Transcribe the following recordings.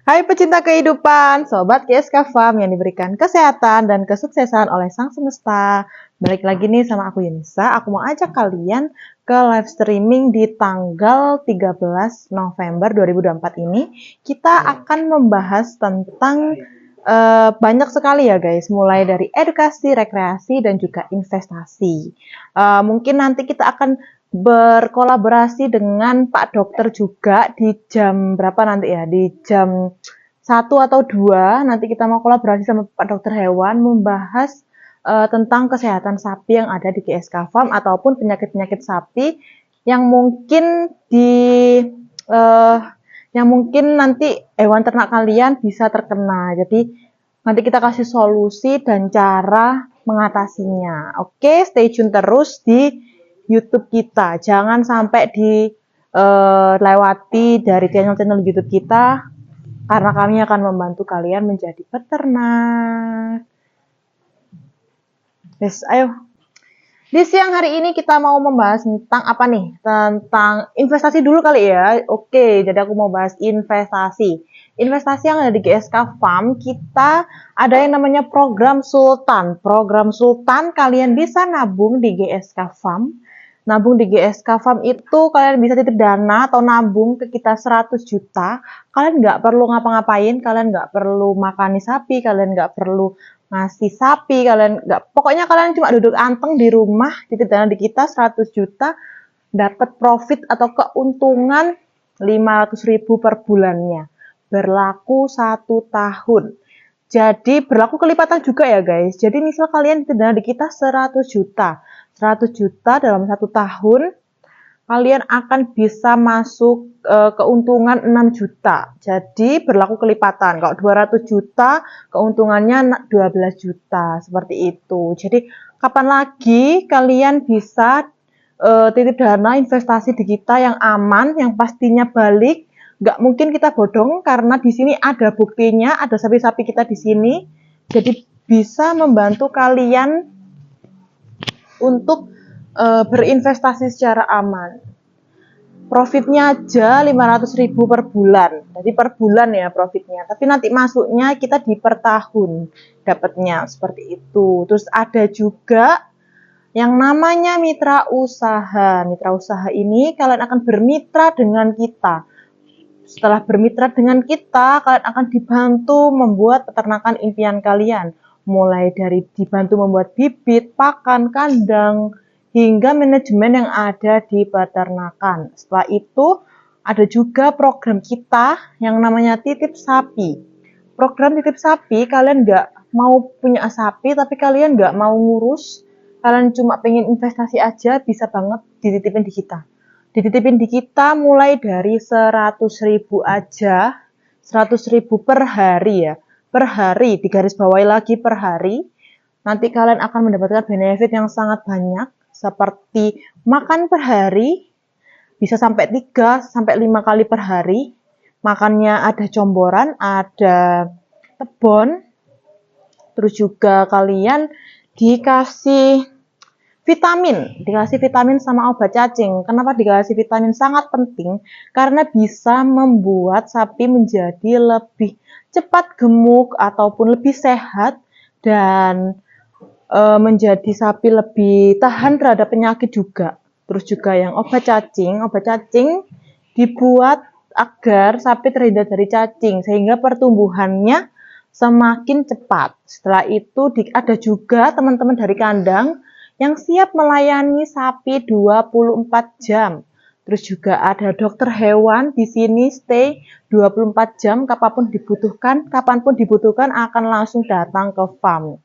Hai pecinta kehidupan, Sobat GSK Farm yang diberikan kesehatan dan kesuksesan oleh Sang Semesta. Balik lagi nih sama aku Yunisa, aku mau ajak kalian ke live streaming di tanggal 13 November 2024 ini. Kita akan membahas tentang banyak sekali ya guys, mulai dari edukasi, rekreasi, dan juga investasi. Mungkin nanti kita akan berkolaborasi dengan Pak Dokter juga di jam berapa nanti ya? Di jam 1 atau 2 nanti kita mau kolaborasi sama Pak Dokter Hewan membahas tentang kesehatan sapi yang ada di GSK Farm ataupun penyakit-penyakit sapi yang mungkin uh, yang mungkin nanti hewan ternak kalian bisa terkena. Jadi nanti kita kasih solusi dan cara mengatasinya. Oke, stay tune terus di YouTube kita. Jangan sampai dilewati dari channel-channel YouTube kita karena kami akan membantu kalian menjadi peternak. Yes, ayo. Di siang hari ini kita mau membahas tentang apa nih? Tentang investasi dulu kali ya. Oke, jadi aku mau bahas investasi. Investasi yang ada di GSK Farm, kita ada yang namanya program Sultan. Program Sultan kalian bisa nabung di GSK Farm. Nabung di GSK Farm itu kalian bisa titip dana atau nabung ke kita 100 juta. Kalian nggak perlu ngapa-ngapain, kalian nggak perlu makani sapi, kalian nggak perlu ngasih sapi, kalian nggak, pokoknya kalian cuma duduk anteng di rumah, titip dana di kita 100 juta, dapat profit atau keuntungan 500.000 per bulannya. Berlaku 1 tahun. Jadi berlaku kelipatan juga ya guys. Jadi misal kalian titip dana di kita 100 juta. 100 juta dalam 1 tahun, kalian akan bisa masuk keuntungan 6 juta. Jadi berlaku kelipatan. Kalau 200 juta, keuntungannya 12 juta. Seperti itu. Jadi kapan lagi kalian bisa titip dana investasi di kita yang aman, yang pastinya balik. Nggak mungkin kita bodong karena di sini ada buktinya, ada sapi-sapi kita di sini. Jadi bisa membantu kalian untuk berinvestasi secara aman. Profitnya aja 500.000 per bulan. Jadi per bulan ya profitnya. Tapi nanti masuknya kita di per tahun dapatnya seperti itu. Terus ada juga yang namanya mitra usaha. Mitra usaha ini kalian akan bermitra dengan kita. Setelah bermitra dengan kita, kalian akan dibantu membuat peternakan impian kalian. Mulai dari dibantu membuat bibit, pakan, kandang, hingga manajemen yang ada di peternakan. Setelah itu, ada juga program kita yang namanya titip sapi. Program titip sapi, kalian nggak mau punya sapi, tapi kalian nggak mau ngurus, kalian cuma pengen investasi aja, bisa banget dititipin di kita. Dititipin di kita mulai dari 100.000 aja, 100.000 per hari ya. Per hari, digaris bawahi lagi per hari. Nanti kalian akan mendapatkan benefit yang sangat banyak, seperti makan per hari, bisa sampai 3 sampai 5 kali per hari. Makannya ada comboran, ada tebon, terus juga kalian dikasih vitamin sama obat cacing. Kenapa dikasih vitamin? Sangat penting karena bisa membuat sapi menjadi lebih cepat gemuk ataupun lebih sehat dan menjadi sapi lebih tahan terhadap penyakit juga. Terus juga yang obat cacing dibuat agar sapi terhindar dari cacing sehingga pertumbuhannya semakin cepat. Setelah itu ada juga teman-teman dari kandang yang siap melayani sapi 24 jam. Terus juga ada dokter hewan di sini stay 24 jam kapanpun dibutuhkan akan langsung datang ke farm.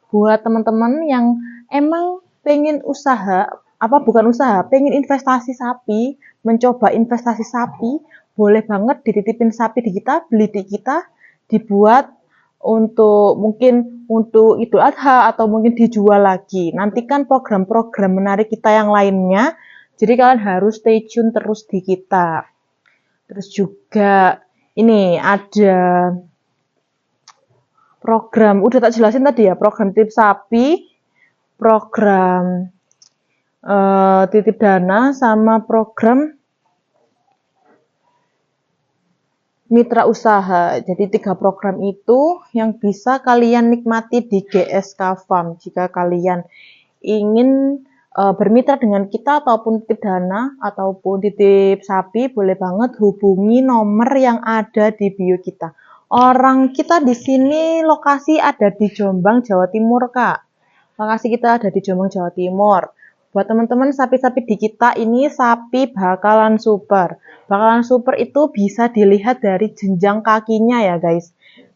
Buat teman-teman yang emang pengen pengen investasi sapi, mencoba investasi sapi, boleh banget dititipin sapi di kita, beli di kita, dibuat mungkin untuk Idul Adha atau mungkin dijual lagi. Nantikan program-program menarik kita yang lainnya. Jadi kalian harus stay tune terus di kita. Terus juga ini ada program, udah tak jelasin tadi ya, program titip sapi, program titip dana, sama program mitra usaha. Jadi 3 program itu yang bisa kalian nikmati di GSK Farm. Jika kalian ingin bermitra dengan kita ataupun titip dana ataupun titip sapi, boleh banget hubungi nomor yang ada di bio kita. Orang kita di sini lokasi ada di Jombang, Jawa Timur, Kak. Lokasi kita ada di Jombang, Jawa Timur. Buat teman-teman, sapi-sapi di kita ini sapi bakalan super. Bakalan super itu bisa dilihat dari jenjang kakinya ya guys.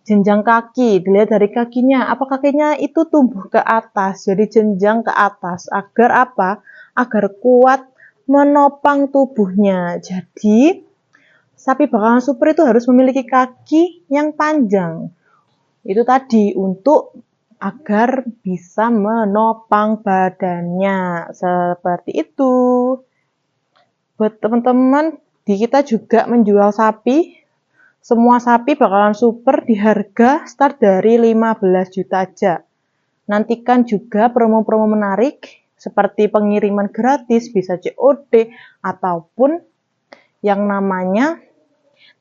Jenjang kaki, dilihat dari kakinya. Apa kakinya itu tumbuh ke atas, jadi jenjang ke atas. Agar apa? Agar kuat menopang tubuhnya. Jadi, sapi bakalan super itu harus memiliki kaki yang panjang. Itu tadi untuk agar bisa menopang badannya. Seperti itu. Buat teman-teman, di kita juga menjual sapi. Semua sapi bakalan super di harga start dari 15 juta aja. Nantikan juga promo-promo menarik seperti pengiriman gratis, bisa COD, ataupun yang namanya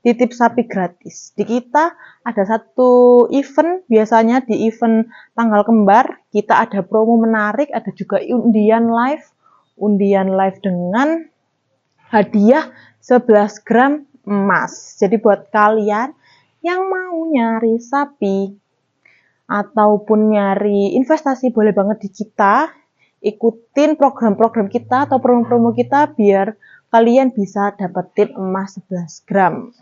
titip sapi gratis. Di kita ada satu event, biasanya di event tanggal kembar, kita ada promo menarik, ada juga undian live dengan hadiah 11 gram emas. Jadi buat kalian yang mau nyari sapi ataupun nyari investasi, boleh banget di kita, ikutin program-program kita atau promo-promo kita biar kalian bisa dapetin emas 11 gram.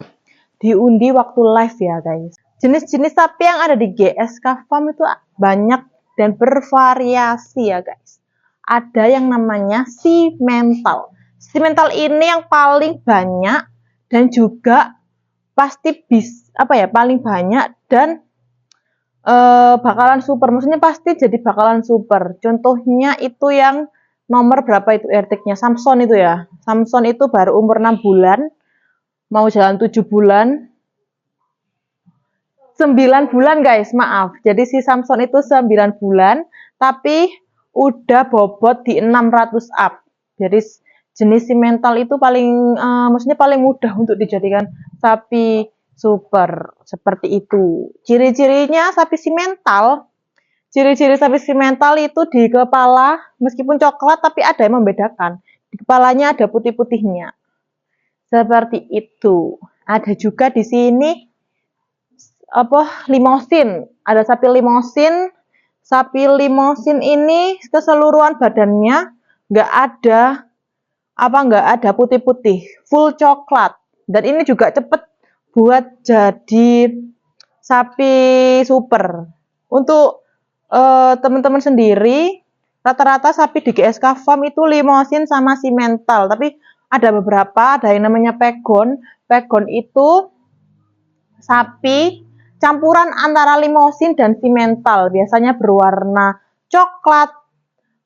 Diundi waktu live ya guys. Jenis-jenis sapi yang ada di GSK Farm itu banyak dan bervariasi ya guys. Ada yang namanya simental. Simental ini yang paling banyak dan juga pasti paling banyak dan bakalan super. Maksudnya pasti jadi bakalan super. Contohnya itu yang nomor berapa itu RTX-nya? Samson itu ya. Samson itu baru umur 6 bulan. Mau jalan 7 bulan. 9 bulan guys, maaf. Jadi si Samson itu 9 bulan. Tapi udah bobot di 600 up. Jadi jenis simental itu maksudnya paling mudah untuk dijadikan sapi super. Seperti itu. Ciri-cirinya sapi simental. Ciri-ciri sapi simental itu di kepala, meskipun coklat tapi ada yang membedakan. Di kepalanya ada putih-putihnya. Seperti itu. Ada juga di sini limosin. Ada sapi limosin. Sapi limosin ini keseluruhan badannya nggak ada putih-putih, full coklat. Dan ini juga cepet buat jadi sapi super. Untuk teman-teman sendiri, rata-rata sapi di GSK Farm itu limosin sama simental. Tapi ada beberapa, ada yang namanya pegon. Pegon itu sapi campuran antara limosin dan simental. Biasanya berwarna coklat,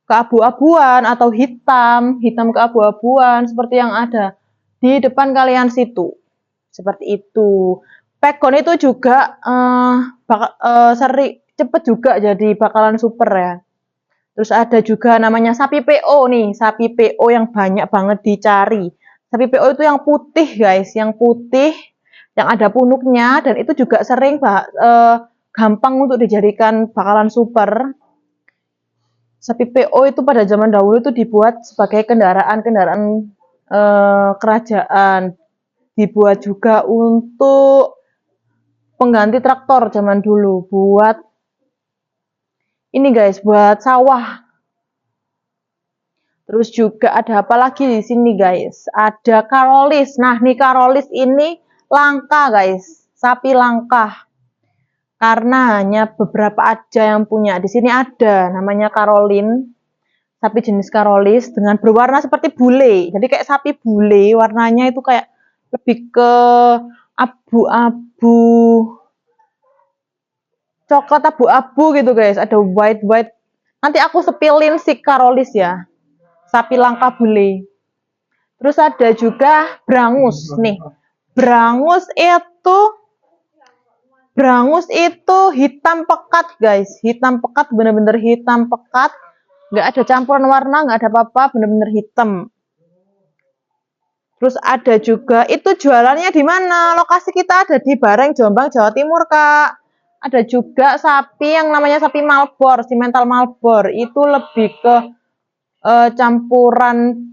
keabu-abuan atau hitam keabu-abuan seperti yang ada di depan kalian situ. Seperti itu. Pegon itu juga cepet juga jadi bakalan super ya. Terus ada juga namanya sapi PO nih, sapi PO yang banyak banget dicari. Sapi PO itu yang putih guys, yang putih, yang ada punuknya, dan itu juga sering gampang untuk dijadikan bakalan super. Sapi PO itu pada zaman dahulu itu dibuat sebagai kendaraan kerajaan. Dibuat juga untuk pengganti traktor zaman dulu, buat ini guys, buat sawah. Terus juga ada apa lagi di sini guys? Ada Karolis. Nah, nih Karolis ini langka guys, sapi langka. Karena hanya beberapa aja yang punya. Di sini ada namanya Karolin. Sapi jenis Karolis dengan berwarna seperti bule. Jadi kayak sapi bule, warnanya itu kayak lebih ke abu-abu, coklat abu-abu gitu guys. Ada white. Nanti aku sepilin si Karolis ya. Sapi langka bule. Terus ada juga Brangus nih. Brangus itu hitam pekat guys. Hitam pekat, bener-bener hitam pekat. Nggak ada campuran warna, nggak ada apa-apa, bener-bener hitam. Terus ada juga, itu jualannya di mana? Lokasi kita ada di Bareng, Jombang, Jawa Timur, Kak. Ada juga sapi yang namanya sapi Malbor, simental Malbor. Itu lebih ke campuran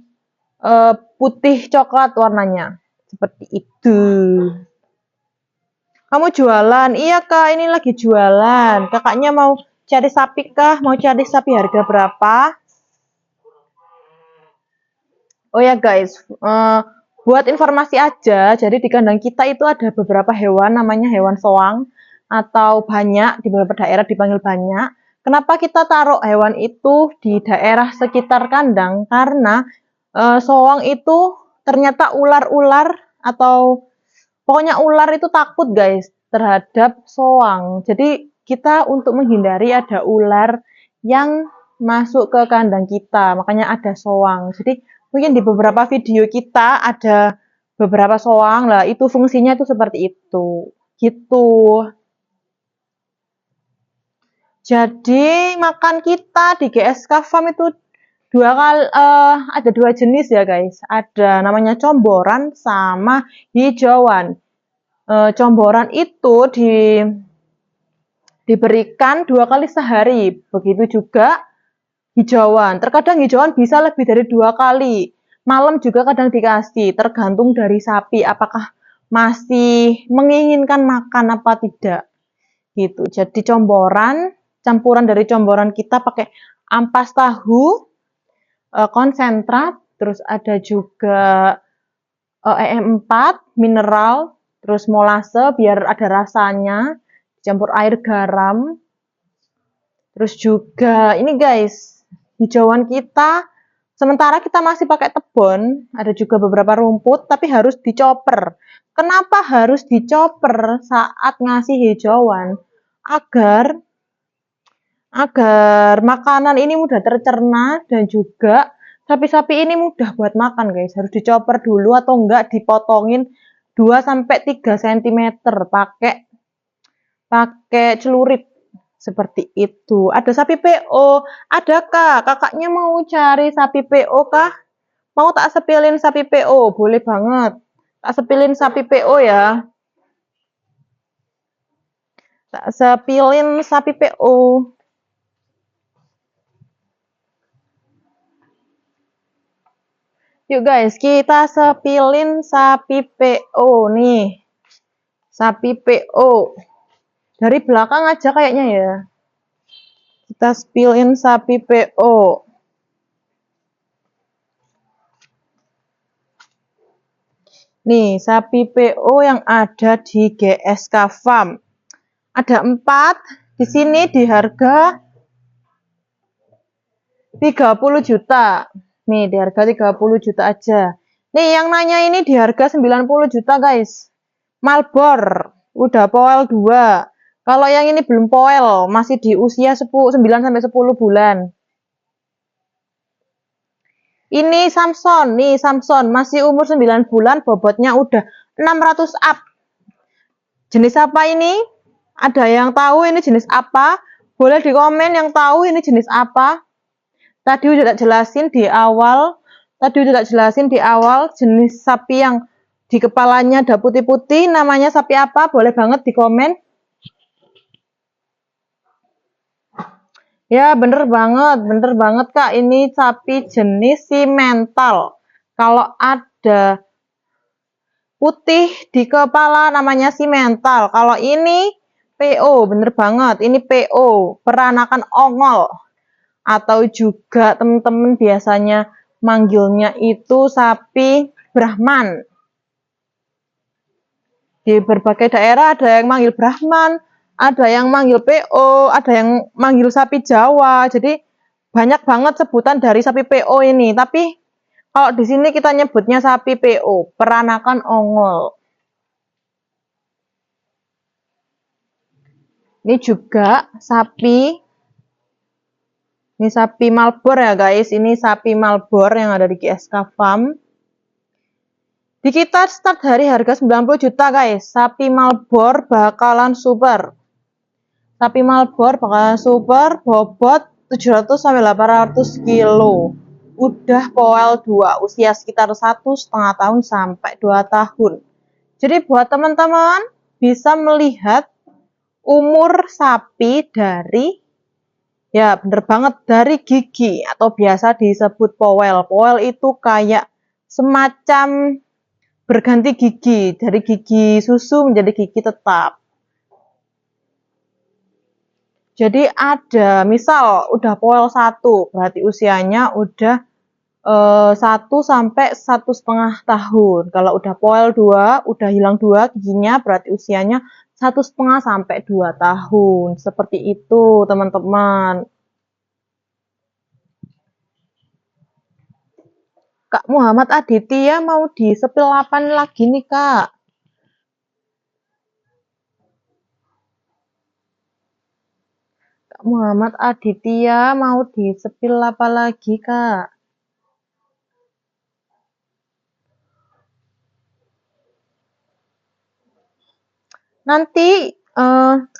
putih coklat warnanya. Seperti itu. Kamu jualan? Iya, Kak, ini lagi jualan. Kakaknya mau cari sapi kah? Mau cari sapi harga berapa? Oh ya guys, buat informasi aja, jadi di kandang kita itu ada beberapa hewan, namanya hewan soang, atau banyak, di beberapa daerah dipanggil banyak. Kenapa kita taruh hewan itu di daerah sekitar kandang? Karena soang itu ternyata ular-ular, atau pokoknya ular itu takut guys, terhadap soang. Jadi kita untuk menghindari ada ular yang masuk ke kandang kita, makanya ada soang. Jadi mungkin di beberapa video kita ada beberapa soang lah, itu fungsinya itu seperti itu gitu. Jadi makan kita di GSK Farm itu ada dua jenis ya guys, ada namanya comboran sama hijauan. Comboran itu diberikan 2 kali sehari, begitu juga hijauan. Terkadang hijauan bisa lebih dari 2 kali. Malam juga kadang dikasih, tergantung dari sapi apakah masih menginginkan makan apa tidak. Gitu. Jadi comboran, campuran dari comboran kita pakai ampas tahu, konsentrat, terus ada juga EM4, mineral, terus molase biar ada rasanya, campur air garam. Terus juga ini guys, hijauan kita sementara kita masih pakai tebon, ada juga beberapa rumput tapi harus dicoper. Kenapa harus dicoper saat ngasih hijauan? Agar makanan ini mudah tercerna dan juga sapi-sapi ini mudah buat makan guys. Harus dicoper dulu atau enggak dipotongin 2-3 cm pakai celurit seperti itu. Ada sapi PO, adakah kakaknya mau cari sapi PO kah? Mau tak sepilin sapi PO? Boleh banget. Tak sepilin sapi PO ya. Tak sepilin sapi PO. Yuk guys, kita sepilin sapi PO nih. Sapi PO. Dari belakang aja kayaknya ya. Kita spillin sapi PO. Nih, sapi PO yang ada di GSK Farm. Ada 4. Di sini di harga 30 juta. Nih, di harga 30 juta aja. Nih, yang nanya ini di harga 90 juta, guys. Malbor, udah poel 2. Kalau yang ini belum poel, masih di usia 9-10 bulan. Ini Samson, masih umur 9 bulan, bobotnya udah 600 up. Jenis apa ini? Ada yang tahu ini jenis apa? Boleh di komen yang tahu ini jenis apa? Tadi udah jelasin di awal. Jenis sapi yang di kepalanya ada putih-putih namanya sapi apa? Boleh banget di komen. Ya, bener banget Kak. Ini sapi jenis simental. Kalau ada putih di kepala namanya simental. Kalau ini PO, bener banget. Ini PO, peranakan ongol. Atau juga teman-teman biasanya manggilnya itu sapi Brahman. Di berbagai daerah ada yang manggil Brahman, ada yang manggil PO, ada yang manggil sapi Jawa. Jadi banyak banget sebutan dari sapi PO ini. Tapi kalau di sini kita nyebutnya sapi PO, peranakan ongol. Ini juga sapi. Ini sapi Malbor ya guys. Ini sapi Malbor yang ada di GSK Farm. Di kita start dari harga 90 juta guys. Sapi Malbor bakalan super. Sapi Malbor bakalan super, bobot 700-800 kilo. udah poel 2, usia sekitar 1,5 tahun sampai 2 tahun. Jadi buat teman-teman bisa melihat umur sapi dari, ya bener banget, dari gigi atau biasa disebut poel. Poel itu kayak semacam berganti gigi, dari gigi susu menjadi gigi tetap. Jadi ada, misal udah poel 1, berarti usianya udah 1 sampai 1,5 tahun. Kalau udah poel 2, udah hilang 2 giginya, berarti usianya 1,5 sampai 2 tahun. Seperti itu, teman-teman. Kak Muhammad Aditya mau di sepil 8 lagi nih, Kak. Kak Muhammad Aditya mau di sepil apa lagi, Kak? Nanti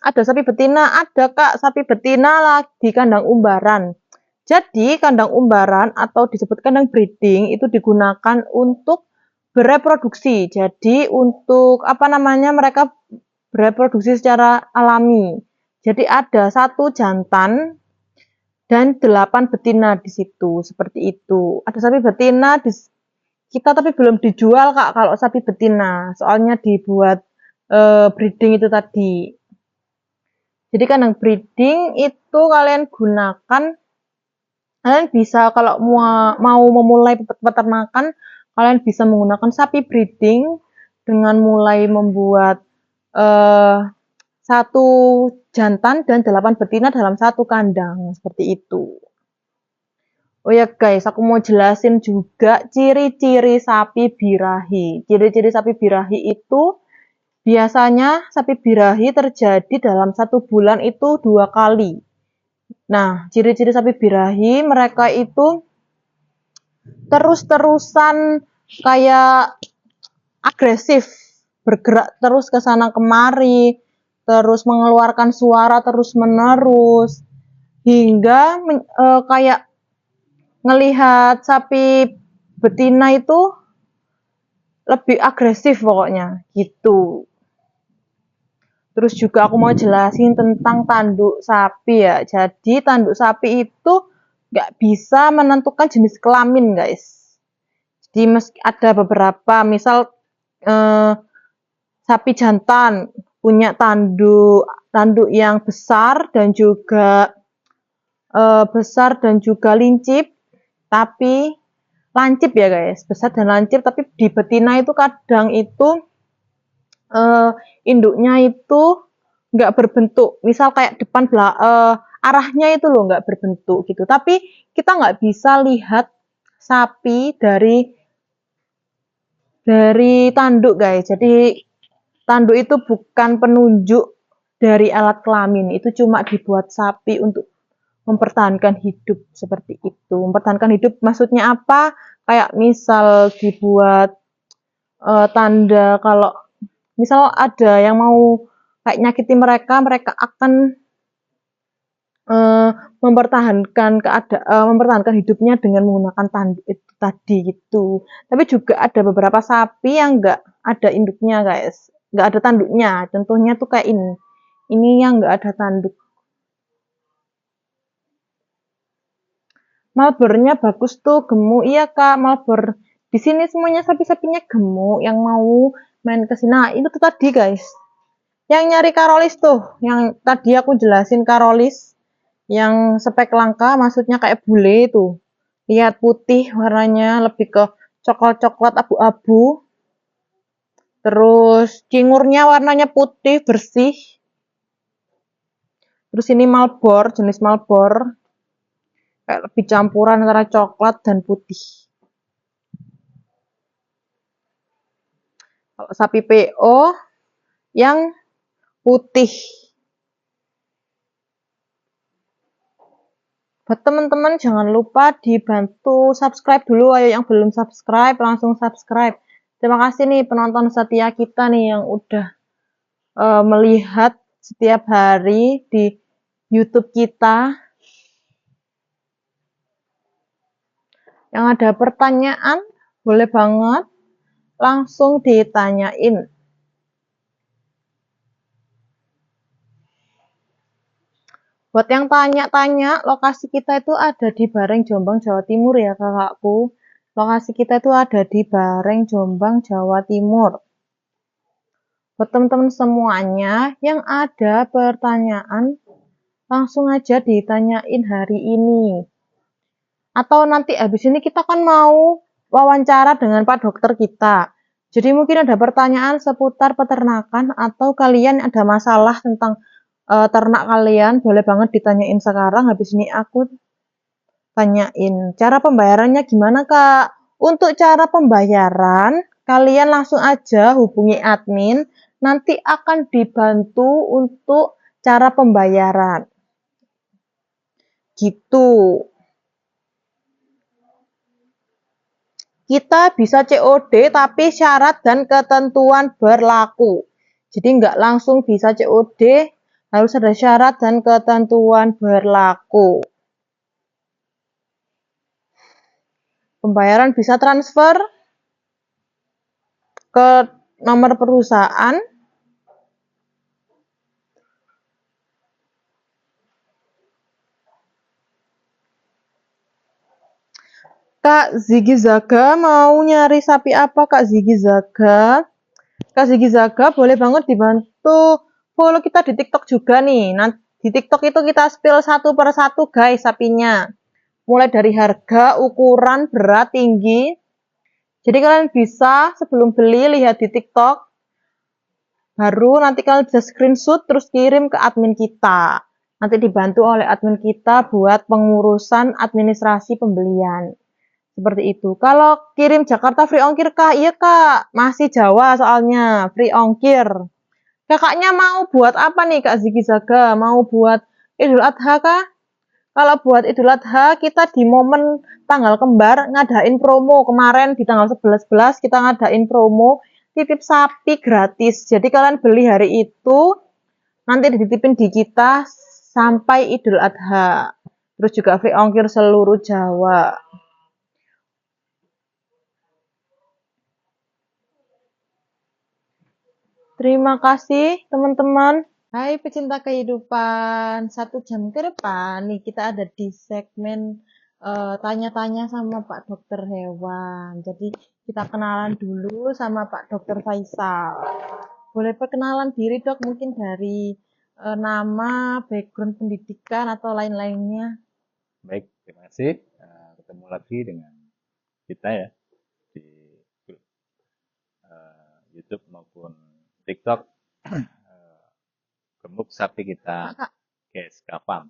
ada sapi betina, ada Kak, sapi betina lagi di kandang umbaran. Jadi kandang umbaran atau disebut kandang breeding itu digunakan untuk bereproduksi. Jadi untuk apa namanya, mereka bereproduksi secara alami. Jadi ada 1 jantan dan 8 betina di situ, seperti itu. Ada sapi betina di kita tapi belum dijual Kak kalau sapi betina, soalnya dibuat breeding itu tadi. Jadi kandang breeding itu kalian bisa kalau mau memulai peternakan, kalian bisa menggunakan sapi breeding dengan mulai membuat 1 jantan dan 8 betina dalam 1 kandang, seperti itu. Oh ya guys, aku mau jelasin juga ciri-ciri sapi birahi. Ciri-ciri sapi birahi itu biasanya sapi birahi terjadi dalam 1 bulan itu 2 kali. Nah, ciri-ciri sapi birahi mereka itu terus-terusan kayak agresif, bergerak terus ke sana kemari, terus mengeluarkan suara terus-menerus, hingga kayak ngelihat sapi betina itu lebih agresif pokoknya, gitu. Terus juga aku mau jelasin tentang tanduk sapi ya. Jadi tanduk sapi itu nggak bisa menentukan jenis kelamin guys. Jadi ada beberapa, misal sapi jantan punya tanduk yang besar dan juga lincip, tapi lancip ya guys, besar dan lancip. Tapi di betina itu kadang itu induknya itu nggak berbentuk, misal kayak arahnya itu loh nggak berbentuk gitu. Tapi kita nggak bisa lihat sapi dari tanduk guys. Jadi tanduk itu bukan penunjuk dari alat kelamin, itu cuma dibuat sapi untuk mempertahankan hidup, seperti itu. Mempertahankan hidup maksudnya apa? Kayak misal dibuat tanda kalau misal ada yang mau kayak nyakiti mereka, mereka akan mempertahankan hidupnya dengan menggunakan tanduk itu tadi gitu. Tapi juga ada beberapa sapi yang nggak ada induknya guys, nggak ada tanduknya. Contohnya tuh kayak ini yang nggak ada tanduk. Malbornya bagus tuh, gemuk. Iya Kak, Malbor. Di sini semuanya sapi-sapinya gemuk. Yang mau main ke sini. Nah, itu tuh tadi guys. Yang nyari Karolis tuh, yang tadi aku jelasin Karolis, yang spek langka, maksudnya kayak bule tuh. Lihat putih warnanya, lebih ke coklat-coklat abu-abu. Terus cingurnya warnanya putih bersih. Terus ini Malbor, jenis Malbor. Kayak lebih campuran antara coklat dan putih. Kalau sapi PO yang putih. Buat teman-teman jangan lupa dibantu subscribe dulu, ayo yang belum subscribe langsung subscribe. Terima kasih nih penonton setia kita nih yang udah melihat setiap hari di YouTube kita. Yang ada pertanyaan, boleh banget langsung ditanyain. Buat yang tanya-tanya, lokasi kita itu ada di Bareng, Jombang, Jawa Timur ya kakakku. Lokasi kita itu ada di Bareng, Jombang, Jawa Timur. Buat teman-teman semuanya yang ada pertanyaan, langsung aja ditanyain hari ini. Atau nanti habis ini kita kan mau wawancara dengan Pak Dokter kita. Jadi mungkin ada pertanyaan seputar peternakan atau kalian ada masalah tentang ternak kalian, boleh banget ditanyain sekarang. Habis ini aku tanyain. Cara pembayarannya gimana, Kak? Untuk cara pembayaran, kalian langsung aja hubungi admin. Nanti akan dibantu untuk cara pembayaran. Gitu. Kita bisa COD tapi syarat dan ketentuan berlaku. Jadi nggak langsung bisa COD, harus ada syarat dan ketentuan berlaku. Pembayaran bisa transfer ke nomor perusahaan. Kak Ziggy Zaga mau nyari sapi apa Kak Ziggy Zaga? Kak Ziggy Zaga boleh banget dibantu follow kita di TikTok juga nih. Nah, di TikTok itu kita spill satu per satu guys sapinya. Mulai dari harga, ukuran, berat, tinggi. Jadi kalian bisa sebelum beli lihat di TikTok. Baru nanti kalian bisa screenshot terus kirim ke admin kita. Nanti dibantu oleh admin kita buat pengurusan administrasi pembelian. Seperti itu. Kalau kirim Jakarta free ongkir Kak? Iya Kak, masih Jawa soalnya, free ongkir. Kakaknya mau buat apa nih Kak Ziggy Zaga? Mau buat Idul Adha kah? Kalau buat Idul Adha, kita di momen tanggal kembar ngadain promo. Kemarin di tanggal 11 kita ngadain promo titip sapi gratis. Jadi kalian beli hari itu, nanti dititipin di kita sampai Idul Adha. Terus juga free ongkir seluruh Jawa. Terima kasih teman-teman. Hai pecinta kehidupan, 1 jam ke depan nih kita ada di segmen tanya-tanya sama Pak Dokter Hewan. Jadi kita kenalan dulu sama Pak Dokter Faisal. Boleh perkenalan diri dok, mungkin dari nama, background pendidikan atau lain-lainnya. Baik, terima kasih. Ketemu lagi dengan kita ya di grup YouTube maupun TikTok. Gemuk sapi kita Kak, GSK Farm.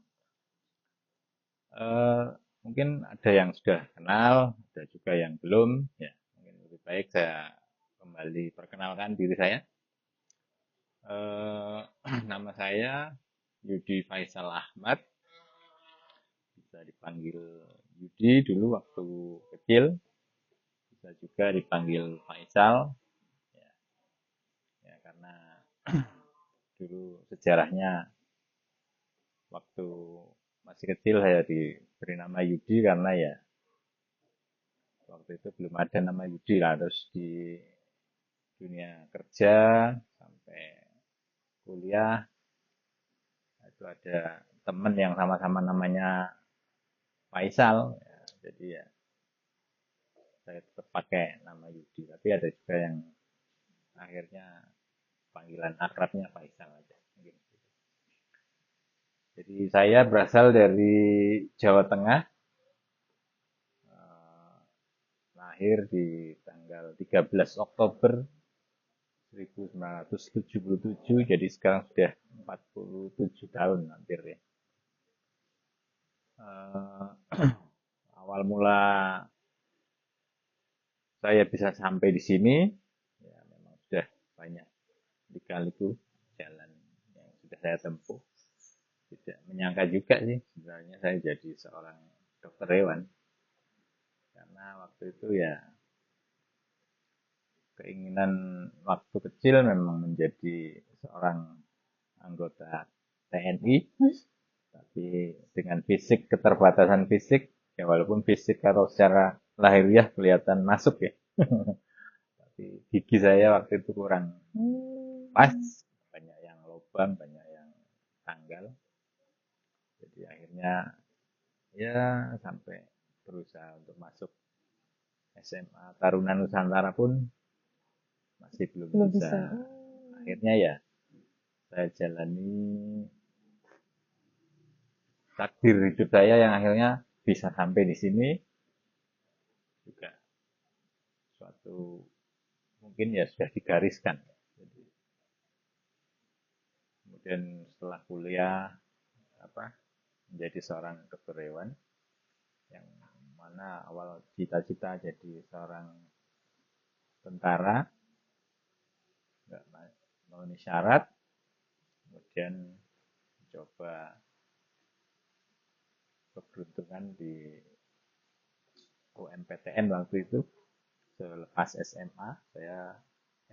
Mungkin ada yang sudah kenal, ada juga yang belum. Ya, mungkin lebih baik saya kembali perkenalkan diri saya. Nama saya Yudi Faisal Ahmad, bisa dipanggil Yudi dulu waktu kecil, bisa juga dipanggil Faisal. Ya, karena dulu sejarahnya waktu masih kecil saya diberi nama Yudi karena ya waktu itu belum ada nama Yudi lah. Terus di dunia kerja sampai kuliah itu ada temen yang sama-sama namanya Faisal ya, jadi ya saya tetap pakai nama Yudi, tapi ada juga yang akhirnya panggilan akrabnya Faisal aja. Jadi saya berasal dari Jawa Tengah, lahir di tanggal 13 Oktober 1977, jadi sekarang sudah 47 tahun hampir ya. Awal mula saya bisa sampai di sini, ya memang sudah banyak lika-liku jalan yang sudah saya tempuh. Tidak menyangka juga sih sebenarnya saya jadi seorang dokter hewan, karena waktu itu ya keinginan waktu kecil memang menjadi seorang anggota TNI, tapi dengan fisik, keterbatasan fisik, ya walaupun fisik atau secara lahiriah kelihatan masuk ya. Tapi gigi saya waktu itu kurang pas, banyak yang lubang, banyak yang tanggal. Jadi akhirnya ya sampai berusaha untuk masuk SMA Taruna Nusantara pun masih belum Belum bisa. bisa. Akhirnya ya saya jalani takdir hidup saya yang akhirnya bisa sampai di sini juga suatu mungkin ya sudah digariskan. Jadi, kemudian setelah kuliah menjadi seorang dokter hewan yang mana awal cita-cita jadi seorang tentara nggak memenuhi syarat, kemudian coba keberuntungan di UMPTN waktu itu selepas SMA.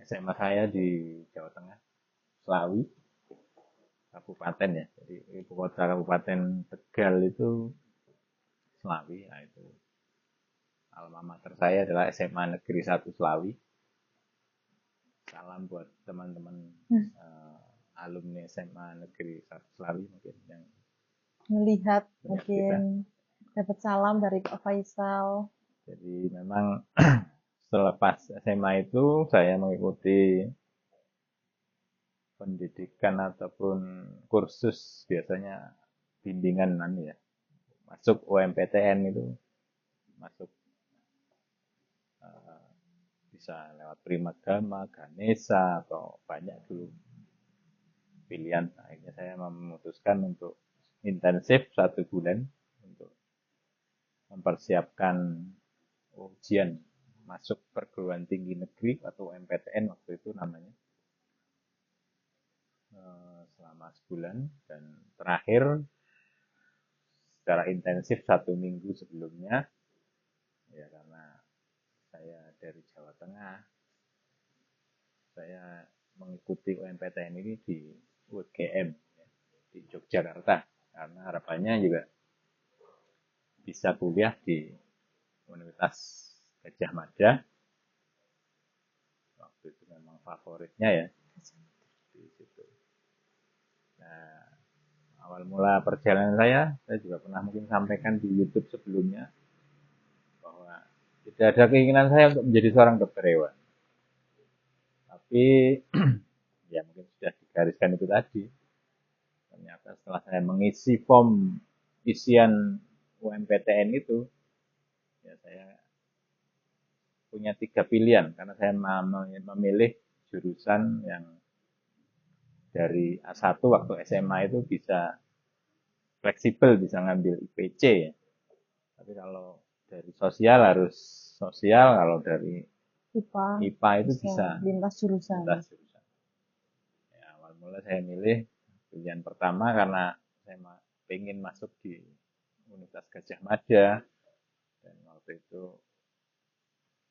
SMA saya di Jawa Tengah, Slawi, kabupaten ya. Jadi ibu kota Kabupaten Tegal itu Slawi. Nah, itu alma mater saya adalah SMA Negeri 1 Slawi. Salam buat teman-teman alumni SMA Negeri 1 Slawi mungkin yang Melihat kita. mungkin dapat salam dari Pak Faisal. Jadi memang selepas SMA itu saya mengikuti pendidikan ataupun kursus biasanya bimbingan ya. Masuk UMPTN itu masuk bisa lewat Primagama, Ganesha atau banyak dulu pilihan. Akhirnya saya memutuskan untuk intensif 1 bulan untuk mempersiapkan ujian masuk perguruan tinggi negeri atau MPTN waktu itu namanya selama sebulan, dan terakhir secara intensif 1 minggu sebelumnya ya, karena saya dari Jawa Tengah, saya mengikuti UMPTN ini di UGM di Yogyakarta karena harapannya juga bisa kuliah di Universitas Gadjah Mada. Waktu itu memang favoritnya ya di situ. Nah, awal mula perjalanan saya juga pernah mungkin sampaikan di YouTube sebelumnya bahwa tidak ada keinginan saya untuk menjadi seorang dokter hewan. Tapi ya mungkin sudah digariskan itu tadi. Ternyata setelah saya mengisi form isian UMPTN itu, ya saya punya 3 pilihan karena saya memilih jurusan yang dari A1 waktu SMA itu bisa fleksibel, bisa ngambil IPC ya. Tapi kalau dari sosial harus sosial, kalau dari IPA itu bisa lintas jurusan. Ya, awal mula saya milih pilihan pertama karena saya ingin masuk di Universitas Gadjah Mada, dan waktu itu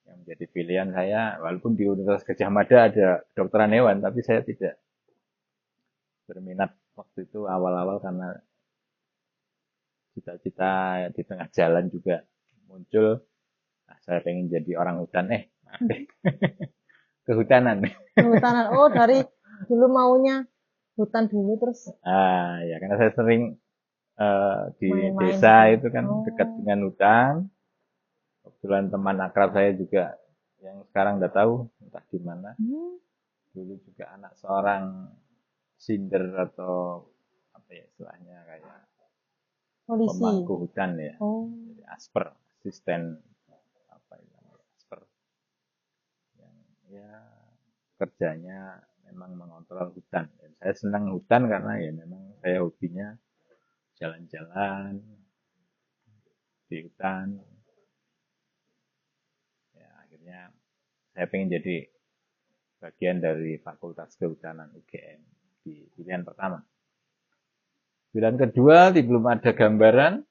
yang menjadi pilihan saya, walaupun di Universitas Gadjah Mada ada kedokteran hewan, tapi saya tidak berminat waktu itu awal-awal karena cita-cita di tengah jalan juga muncul. Nah, saya pengen jadi orang hutan, kehutanan. Kehutanan. Oh, dari dulu maunya hutan dulu terus. Ya karena saya sering di main-main desa gitu. itu kan dekat dengan hutan. Kebetulan teman akrab saya juga yang sekarang udah tahu entah di mana. Dulu juga anak seorang sinder atau apa ya istilahnya kayak polisi, pemangku hutan ya. Jadi asper, asisten apa namanya asper, yang ya kerjanya memang mengontrol hutan. Dan saya senang hutan karena ya memang saya hobinya jalan-jalan di hutan. Ya, akhirnya saya pengen jadi bagian dari Fakultas Kehutanan UGM di pilihan pertama. Pilihan kedua belum ada gambaran.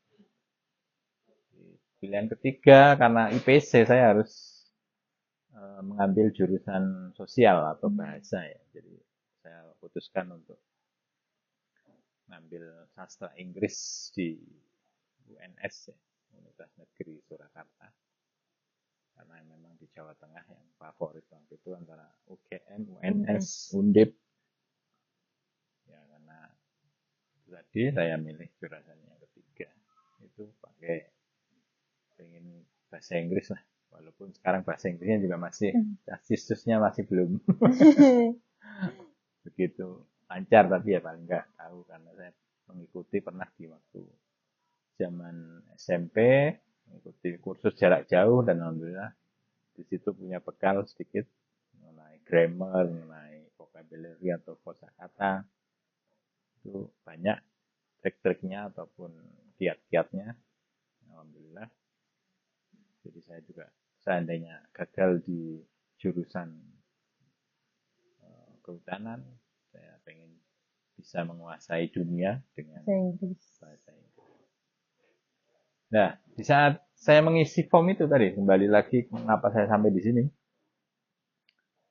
Pilihan ketiga karena IPC saya harus mengambil jurusan sosial atau bahasa ya. Jadi saya putuskan untuk mengambil sastra Inggris di UNS ya, Universitas Negeri Surakarta. karena memang di Jawa Tengah yang favorit waktu itu antara UGM, UNS, Undip. Ya karena tadi saya milih jurusan yang ketiga itu pakai pengen bahasa Inggris lah, walaupun sekarang bahasa Inggrisnya juga masih casis-susnya masih belum begitu lancar, tapi ya paling nggak tahu karena saya mengikuti pernah di waktu zaman SMP mengikuti kursus jarak jauh dan alhamdulillah di situ punya bekal sedikit mengenai grammar, mengenai vocabulary atau kosakata. Itu banyak trik-triknya ataupun kiat-kiatnya. Alhamdulillah. Jadi saya juga seandainya gagal di jurusan kehutanan, saya pengen bisa menguasai dunia dengan bahasa Inggris. Nah, di saat saya mengisi form itu tadi, kembali lagi mengapa saya sampai di sini.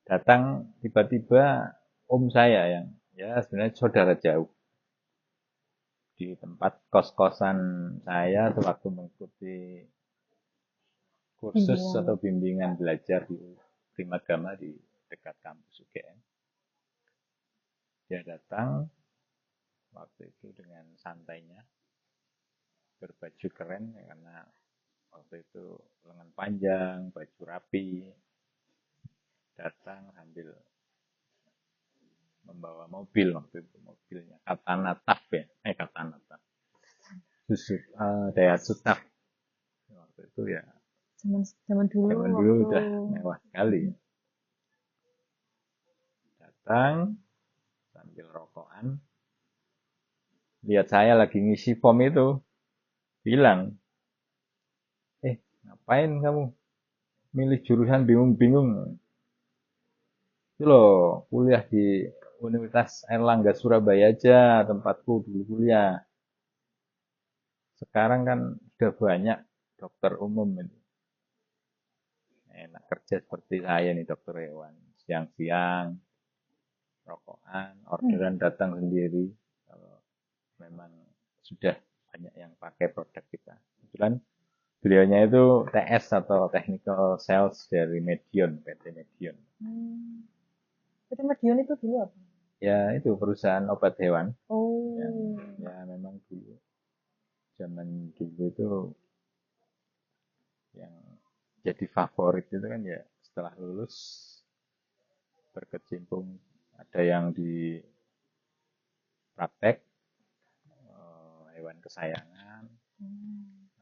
Datang tiba-tiba om saya yang ya sebenarnya saudara jauh di tempat kos-kosan saya waktu mengikuti kursus atau bimbingan belajar di Primagama di dekat kampus UGM. Dia datang waktu itu dengan santainya, berbaju keren karena waktu itu lengan panjang, baju rapi, datang sambil membawa mobil waktu itu, mobilnya Katana TAF ya, Katana TAF, Daihatsu TAF waktu itu ya. Zaman dulu udah mewah sekali. Datang sambil rokokan, lihat saya lagi ngisi form itu, bilang, ngapain kamu milih jurusan bingung-bingung? Itu loh, kuliah di Universitas Airlangga Surabaya aja, tempatku dulu kuliah. Sekarang kan sudah banyak dokter umum itu. Enak kerja seperti saya nih, dokter hewan. Siang-siang, rokokan, orderan datang sendiri. Kalau memang sudah banyak yang pakai produk kita. Kebetulan beliaunya itu TS atau Technical Sales dari Medion, PT Medion. PT Medion itu dulu apa? Ya itu perusahaan obat hewan. Oh. Ya memang dulu, zaman dulu itu yang jadi favorit itu kan ya setelah lulus berkecimpung, ada yang di praktek hewan kesayangan,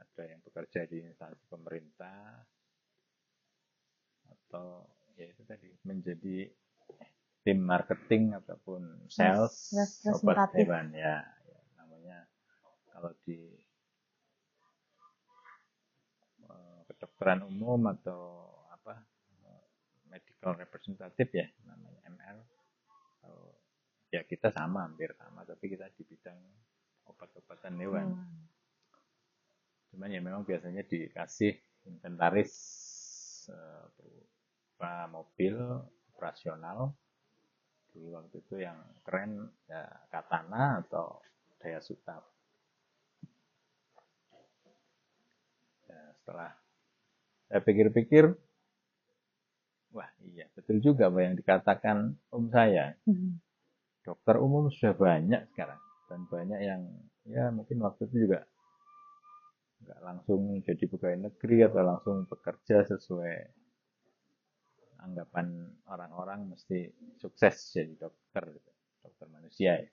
ada yang bekerja di instansi pemerintah, atau ya itu tadi menjadi tim marketing ataupun sales obat hewan ya, namanya kalau di kedokteran umum atau apa medical representative ya namanya MR. Ya kita sama, hampir sama, tapi kita di bidang obat-obatan hewan. Cuman ya memang biasanya dikasih inventaris berupa mobil operasional. Dulu waktu itu yang keren ya Katana atau Daihatsu TAF. Ya, setelah saya pikir-pikir, wah iya betul juga apa yang dikatakan om saya. Dokter umum sudah banyak sekarang, dan banyak yang ya mungkin waktu itu juga nggak langsung jadi pegawai negeri atau langsung bekerja sesuai anggapan orang-orang mesti sukses jadi dokter, dokter manusia ya.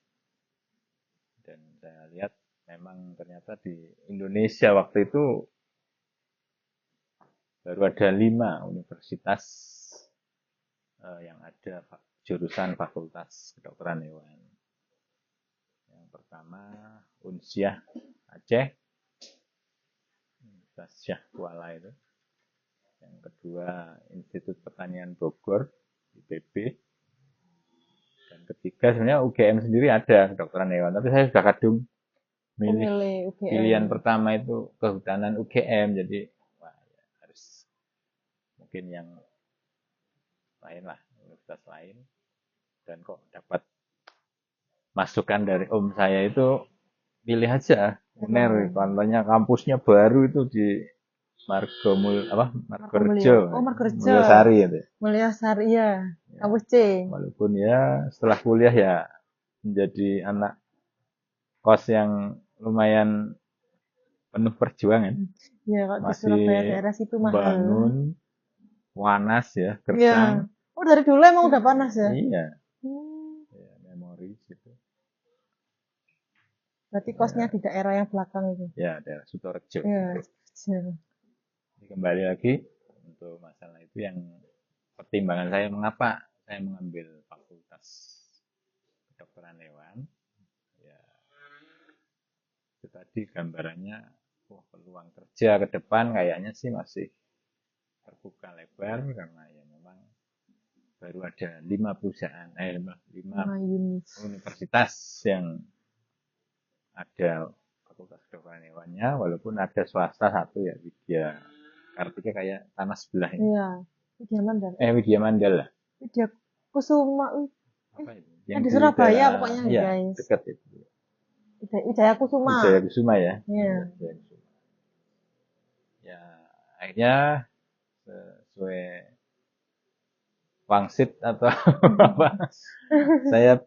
Dan saya lihat memang ternyata di Indonesia waktu itu baru ada 5 universitas yang ada jurusan fakultas kedokteran hewan. Yang pertama Unsyah Aceh, Universitas Syah Kuala itu. Yang kedua Institut Pertanian Bogor, IPB. Dan ketiga sebenarnya UGM sendiri ada kedokteran hewan, tapi saya sudah kadung milih pilihan pertama itu kehutanan UGM, jadi wah, ya, harus mungkin yang lain lah, universitas lain. Dan kok dapat masukan dari om saya itu pilih aja UNER, contohnya kampusnya baru itu di Margorejo, Oh, Margorejo. Mulyasari itu. Mulyasari ya. Ya, Kampus C. walaupun ya setelah kuliah ya menjadi anak kos yang lumayan penuh perjuangan. Ya, kalau di Masih Surabaya daerah situ mahal. bangun, panas ya, Iya. gersang. Oh, dari dulu emang udah panas ya? Iya, Hmm. ya, memori gitu. Berarti kosnya di daerah yang belakang itu. Ya, daerah Sutorejo. Iya. Jadi kembali lagi untuk masalah itu yang pertimbangan saya mengapa saya mengambil fakultas kedokteran hewan. Ya, itu tadi gambarannya, peluang kerja ke depan kayaknya sih masih terbuka lebar karena ya memang baru ada 5 perusahaan, 5 universitas yang ada fakultas kedokteran hewannya, walaupun ada swasta satu ya, Widya Kartika kayak tanah sebelah ini. Iya. Widya Mandala. Widya Mandala. Widya Kusuma. Apa itu? Yang di Surabaya pokoknya ya, guys. dekat itu. Wijaya Kusuma. Wijaya Kusuma ya. Iya. Ya, akhirnya sesuai wangsit atau apa, saya